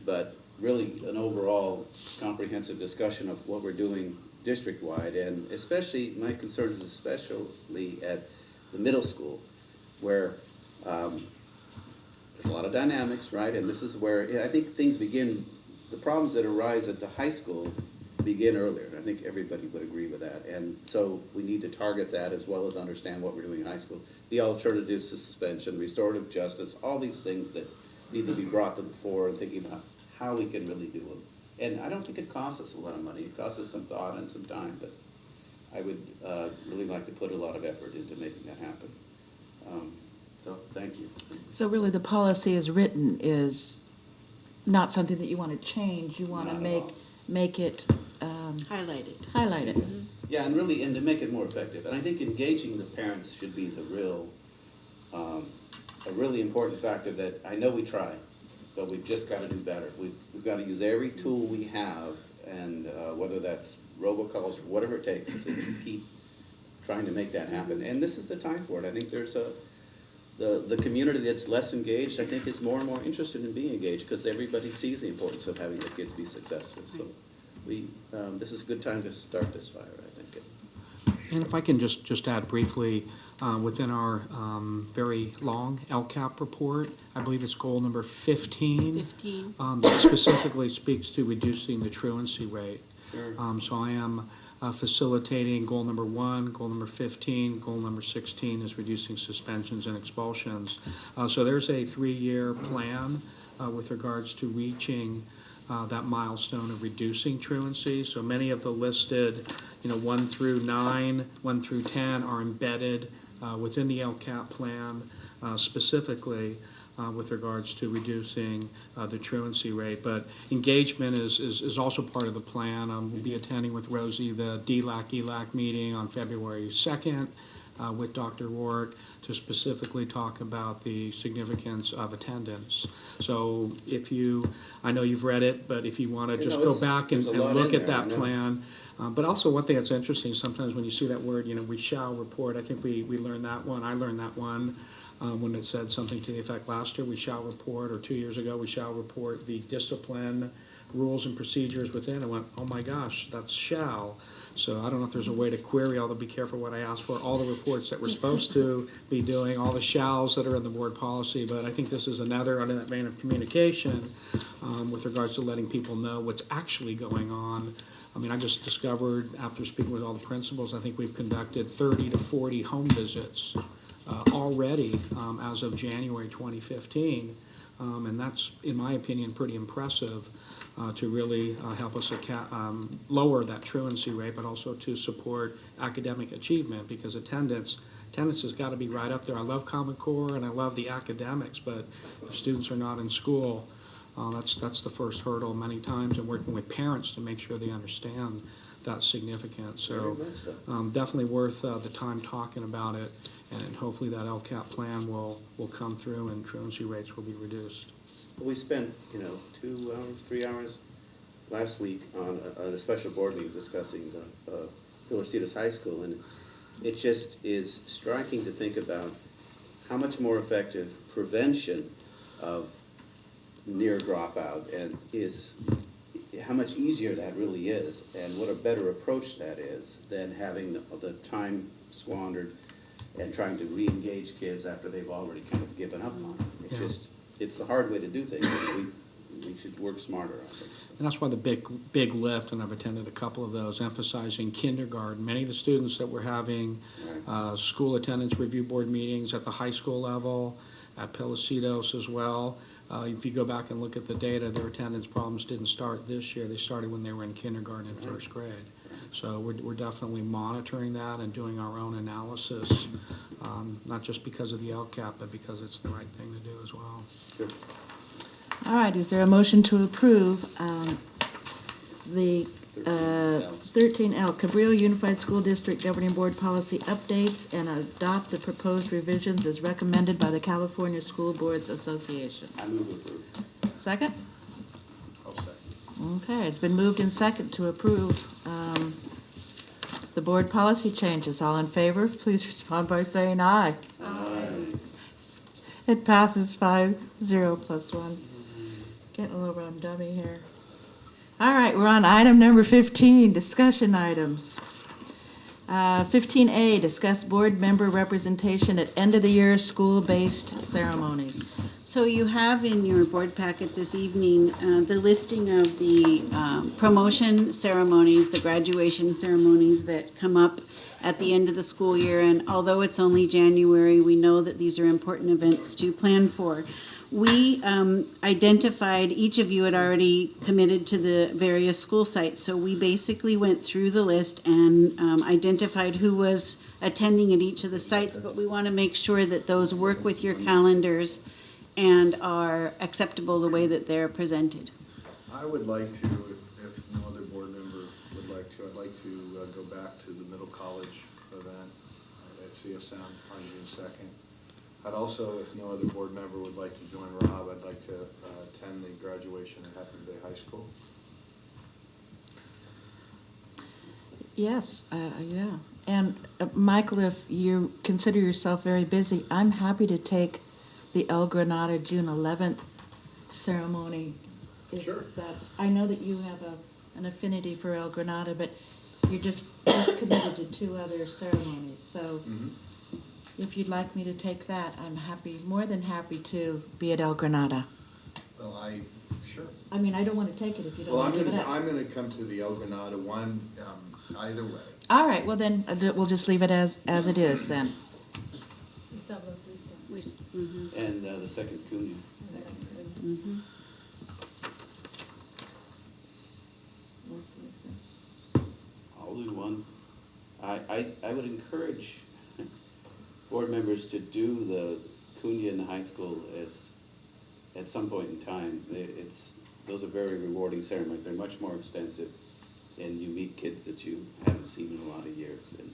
but really an overall comprehensive discussion of what we're doing district-wide, and especially, my concern is especially at the middle school, where there's a lot of dynamics, right? And this is where I think things begin, the problems that arise at the high school begin earlier. I think everybody would agree with that. And so we need to target that as well as understand what we're doing in high school. The alternatives to suspension, restorative justice, all these things that need to be brought to the fore and thinking about how we can really do them. And I don't think it costs us a lot of money. It costs us some thought and some time, but I would really like to put a lot of effort into making that happen. So thank you. So really the policy as written is not something that you want to change. You want to make it highlighted. Yeah, and really, and to make it more effective. And I think engaging the parents should be the real, a really important factor that I know we try, but we've just got to do better. We've got to use every tool we have, and whether that's robocalls or whatever it takes to keep trying to make that happen. And this is the time for it. I think there's the community that's less engaged, I think, is more and more interested in being engaged because everybody sees the importance of having their kids be successful. So this is a good time to start this fire, I think. And if I can just add briefly, within our very long LCAP report, I believe it's goal number 15. That specifically speaks to reducing the truancy rate. Sure. So I am facilitating goal number 1, goal number 15, goal number 16 is reducing suspensions and expulsions. So there's a 3-year plan with regards to reaching that milestone of reducing truancy. So many of the listed, 1 through 9, 1 through 10 are embedded within the LCAP plan, specifically with regards to reducing the truancy rate. But engagement is also part of the plan. We'll be attending with Rosie the DLAC-ELAC meeting on February 2nd with Dr. Rourke to specifically talk about the significance of attendance. So I know you've read it, but if you want to just go back and look at that plan. But also one thing that's interesting, sometimes when you see that word, we shall report, I think we learned that one. I learned that one when it said something to the effect last year, we shall report, or 2 years ago, we shall report the discipline rules and procedures within. I went, oh my gosh, that's shall. So I don't know if there's a way to query, although be careful what I ask for, all the reports that we're supposed to be doing, all the shalls that are in the board policy, but I think this is another under that vein of communication with regards to letting people know what's actually going on. I mean, I just discovered after speaking with all the principals, I think we've conducted 30 to 40 home visits already as of January 2015. And that's, in my opinion, pretty impressive to really help us lower that truancy rate, but also to support academic achievement, because attendance has got to be right up there. I love Common Core and I love the academics, but if students are not in school, that's the first hurdle many times, and working with parents to make sure they understand that's significant. So definitely worth the time talking about it, and hopefully that LCAP plan will come through and truancy rates will be reduced. We spent, 2 hours, 3 hours last week on a special board meeting discussing the Villorcitos High School, and it just is striking to think about how much more effective prevention of near dropout and is, how much easier that really is, and what a better approach that is than having the time squandered and trying to re-engage kids after they've already kind of given up on it. It's just, it's the hard way to do things. We should work smarter on it. And that's why the big lift, and I've attended a couple of those, emphasizing kindergarten. Many of the students that were having school attendance review board meetings at the high school level, at Pelicitos as well. If you go back and look at the data, their attendance problems didn't start this year. They started when they were in kindergarten and first grade. So we're definitely monitoring that and doing our own analysis, not just because of the LCAP, but because it's the right thing to do as well. Good. All right, is there a motion to approve the 13L Cabrillo Unified School District Governing Board Policy updates and adopt the proposed revisions as recommended by the California School Boards Association? I move approve. Second? I'll second. Okay, it's been moved in second to approve the board policy changes. All in favor, please respond by saying aye. Aye. It passes 5-0 plus 1. Getting a little rum dummy here. All right, we're on item number 15, discussion items. 15A, discuss board member representation at end-of-the-year school-based ceremonies. So you have in your board packet this evening the listing of the promotion ceremonies, the graduation ceremonies that come up at the end of the school year. And although it's only January, we know that these are important events to plan for. We identified, each of you had already committed to the various school sites, so we basically went through the list and identified who was attending at each of the sites, but we want to make sure that those work with your calendars and are acceptable the way that they're presented. I would like to, if no other board member would like to, I'd like to go back to the middle college event at CSM on June 2nd. I'd also, if no other board member would like to join Rob, I'd like to attend the graduation at Happy Bay High School. Yes, yeah. And Michael, if you consider yourself very busy, I'm happy to take the El Granada June 11th ceremony. Sure. I know that you have an affinity for El Granada, but you're just committed to 2 other ceremonies. So if you'd like me to take that, I'm more than happy to be at El Granada. Well, sure. I mean, I don't want to take it if you don't want to give it up. I'm going to come to the El Granada one either way. All right, well then, we'll just leave it as it is then. We still have those listings. And the second Cunha. I'll do one. I would encourage board members to do the Cunha in the high school at some point in time. Those are very rewarding ceremonies. They're much more extensive, and you meet kids that you haven't seen in a lot of years. And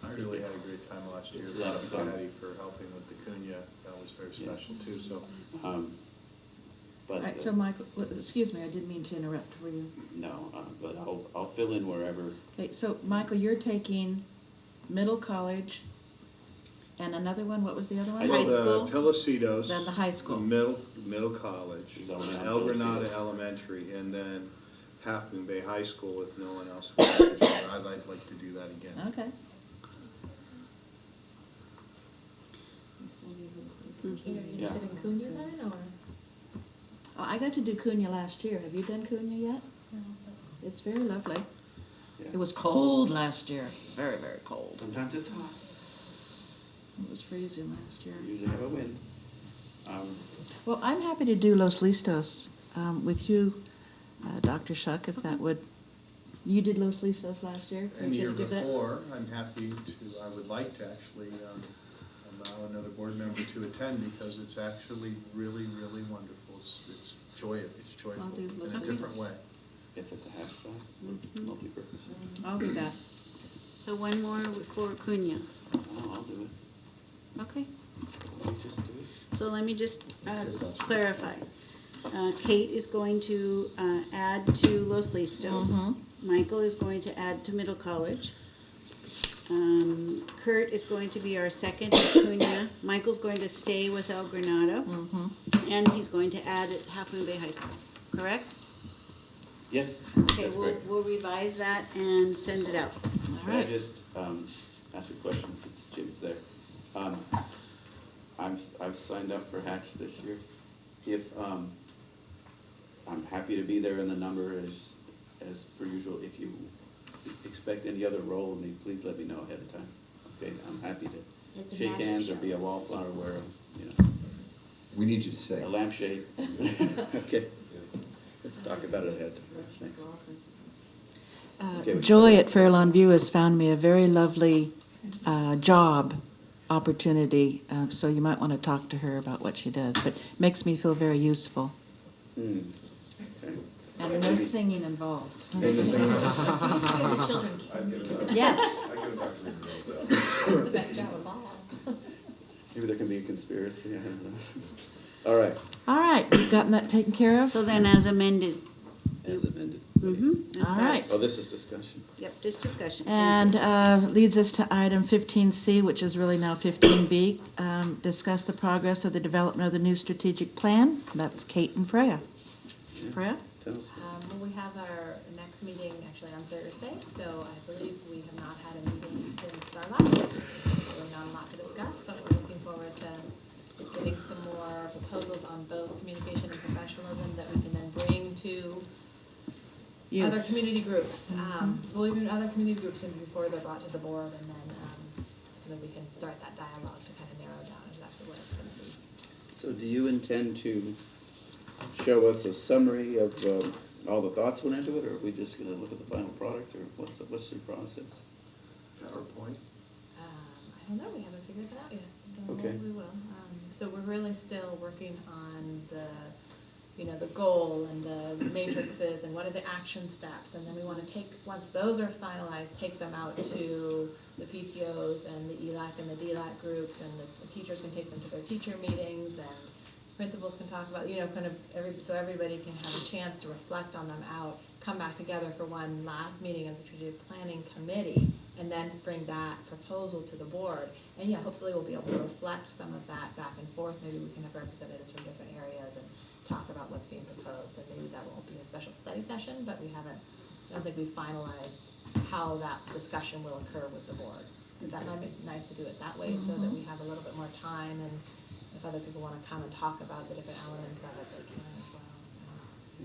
I really had a great time last year. It's a lot of fun. Patty for helping with the Cunha. That was very special too. So, All right, so Michael, excuse me, I didn't mean to interrupt. Were you? No, but I'll fill in wherever. Okay, so Michael, you're taking middle college, and another one. What was the other one? high school. Pelicitos. Then the high school. The middle college. El Granada Elementary, and then Half Moon Bay High School if no one else would like to. I'd like to do that again. Okay. Are you interested in Cunha then, or? Oh, I got to do Cunha last year. Have you done Cunha yet? No. It's very lovely. Yeah. It was cold last year. Very, very cold. Sometimes it's hot. It was freezing last year. Usually have a win. Well, I'm happy to do Los Listos with you, Dr. Shuck, if that would. You did Los Listos last year? And the year Can you do that? before, I'm happy to, I would like to actually allow another board member to attend because it's actually really, really wonderful. It's joyful I'll do in Los a different Listos. way. It's at the half side, multi-purpose. I'll do that. So one more for Cunha. Oh, I'll do it. Okay. You just do it. So let me just clarify. Kate is going to add to Los Listos. Mhm. Michael is going to add to Middle College. Kurt is going to be our second at Cunha. Michael's going to stay with El Granado. And he's going to add at Half Moon Bay High School, correct? Yes, Okay, that's great. we'll revise that and send it out. Can I just ask a question since Jim's there? I've signed up for Hatch this year. If I'm happy to be there in the number as per usual. If you expect any other role of me, please let me know ahead of time. Okay, I'm happy to It's a shake magic hands or show. be a wallflower, wear We need you to say. a lampshade. Okay, let's talk about it ahead of time. Thanks. Okay, we- Joy at Fairlawn View has found me a very lovely job opportunity, so you might want to talk to her about what she does, but it makes me feel very useful. Okay. And no singing involved. And the singing. Yes. The best job of all. Maybe there can be a conspiracy, I don't know. All right, All right, we've gotten that taken care of? So then as amended. as amended. All right. Oh, this is discussion. Yep, just discussion. And leads us to item 15C, which is really now 15B. Discuss the progress of the development of the new strategic plan. That's Kate and Freya. Freya? Tell us. Well, we have our next meeting actually on Thursday, so I believe we have not had a meeting since our last meeting. There's really not a lot to discuss, but we're looking forward to getting some more proposals on both communication and professionalism that we can then bring to You. other community groups. Well, even other community groups before they're brought to the board, and then so that we can start that dialogue to kind of narrow down exactly what it's going to be. So do you intend to show us a summary of all the thoughts went into it, or are we just going to look at the final product, or what's the process? PowerPoint. I don't know, we haven't figured that out yet, so Okay. we will. So we're really still working on the goal and the matrices and what are the action steps, and then we want to take, once those are finalized, take them out to the PTOs and the ELAC and the DLAC groups, and the teachers can take them to their teacher meetings, and principals can talk about, kind of so everybody can have a chance to reflect on them out, come back together for one last meeting of the strategic planning committee, and then bring that proposal to the board. And hopefully we'll be able to reflect some of that back and forth. Maybe we can have representatives from different areas and talk about what's being proposed. And maybe that won't be a special study session, but I don't think we've finalized how that discussion will occur with the board. That might be nice to do it that way so that we have a little bit more time, and if other people want to come and talk about the different elements of it, they can as well.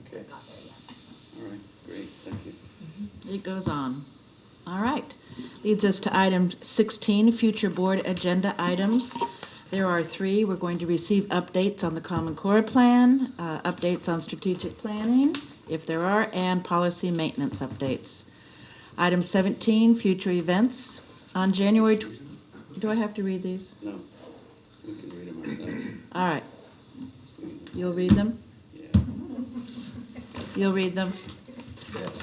Okay. Not there yet. All right, great, thank you. It goes on. All right. Leads us to item 16, future board agenda items. There are 3. We're going to receive updates on the Common Core Plan, updates on strategic planning, if there are, and policy maintenance updates. Item 17, future events. On January, do I have to read these? No, we can read them ourselves. All right. You'll read them? Yeah. You'll read them? Yes.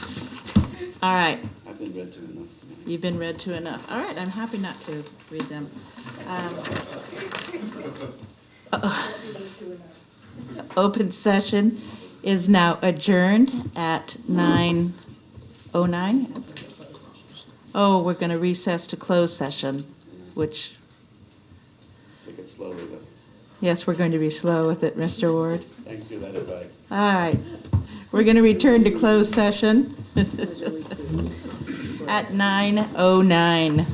All right. I've been read to enough tonight. You've been read to enough. All right, I'm happy not to read them. Open session is now adjourned at 9:09. Oh, we're going to recess to closed session, which, Take it slowly, though. yes, we're going to be slow with it, Mr. Ward. Thanks for that advice. All right. We're going to return to closed session at 9:09.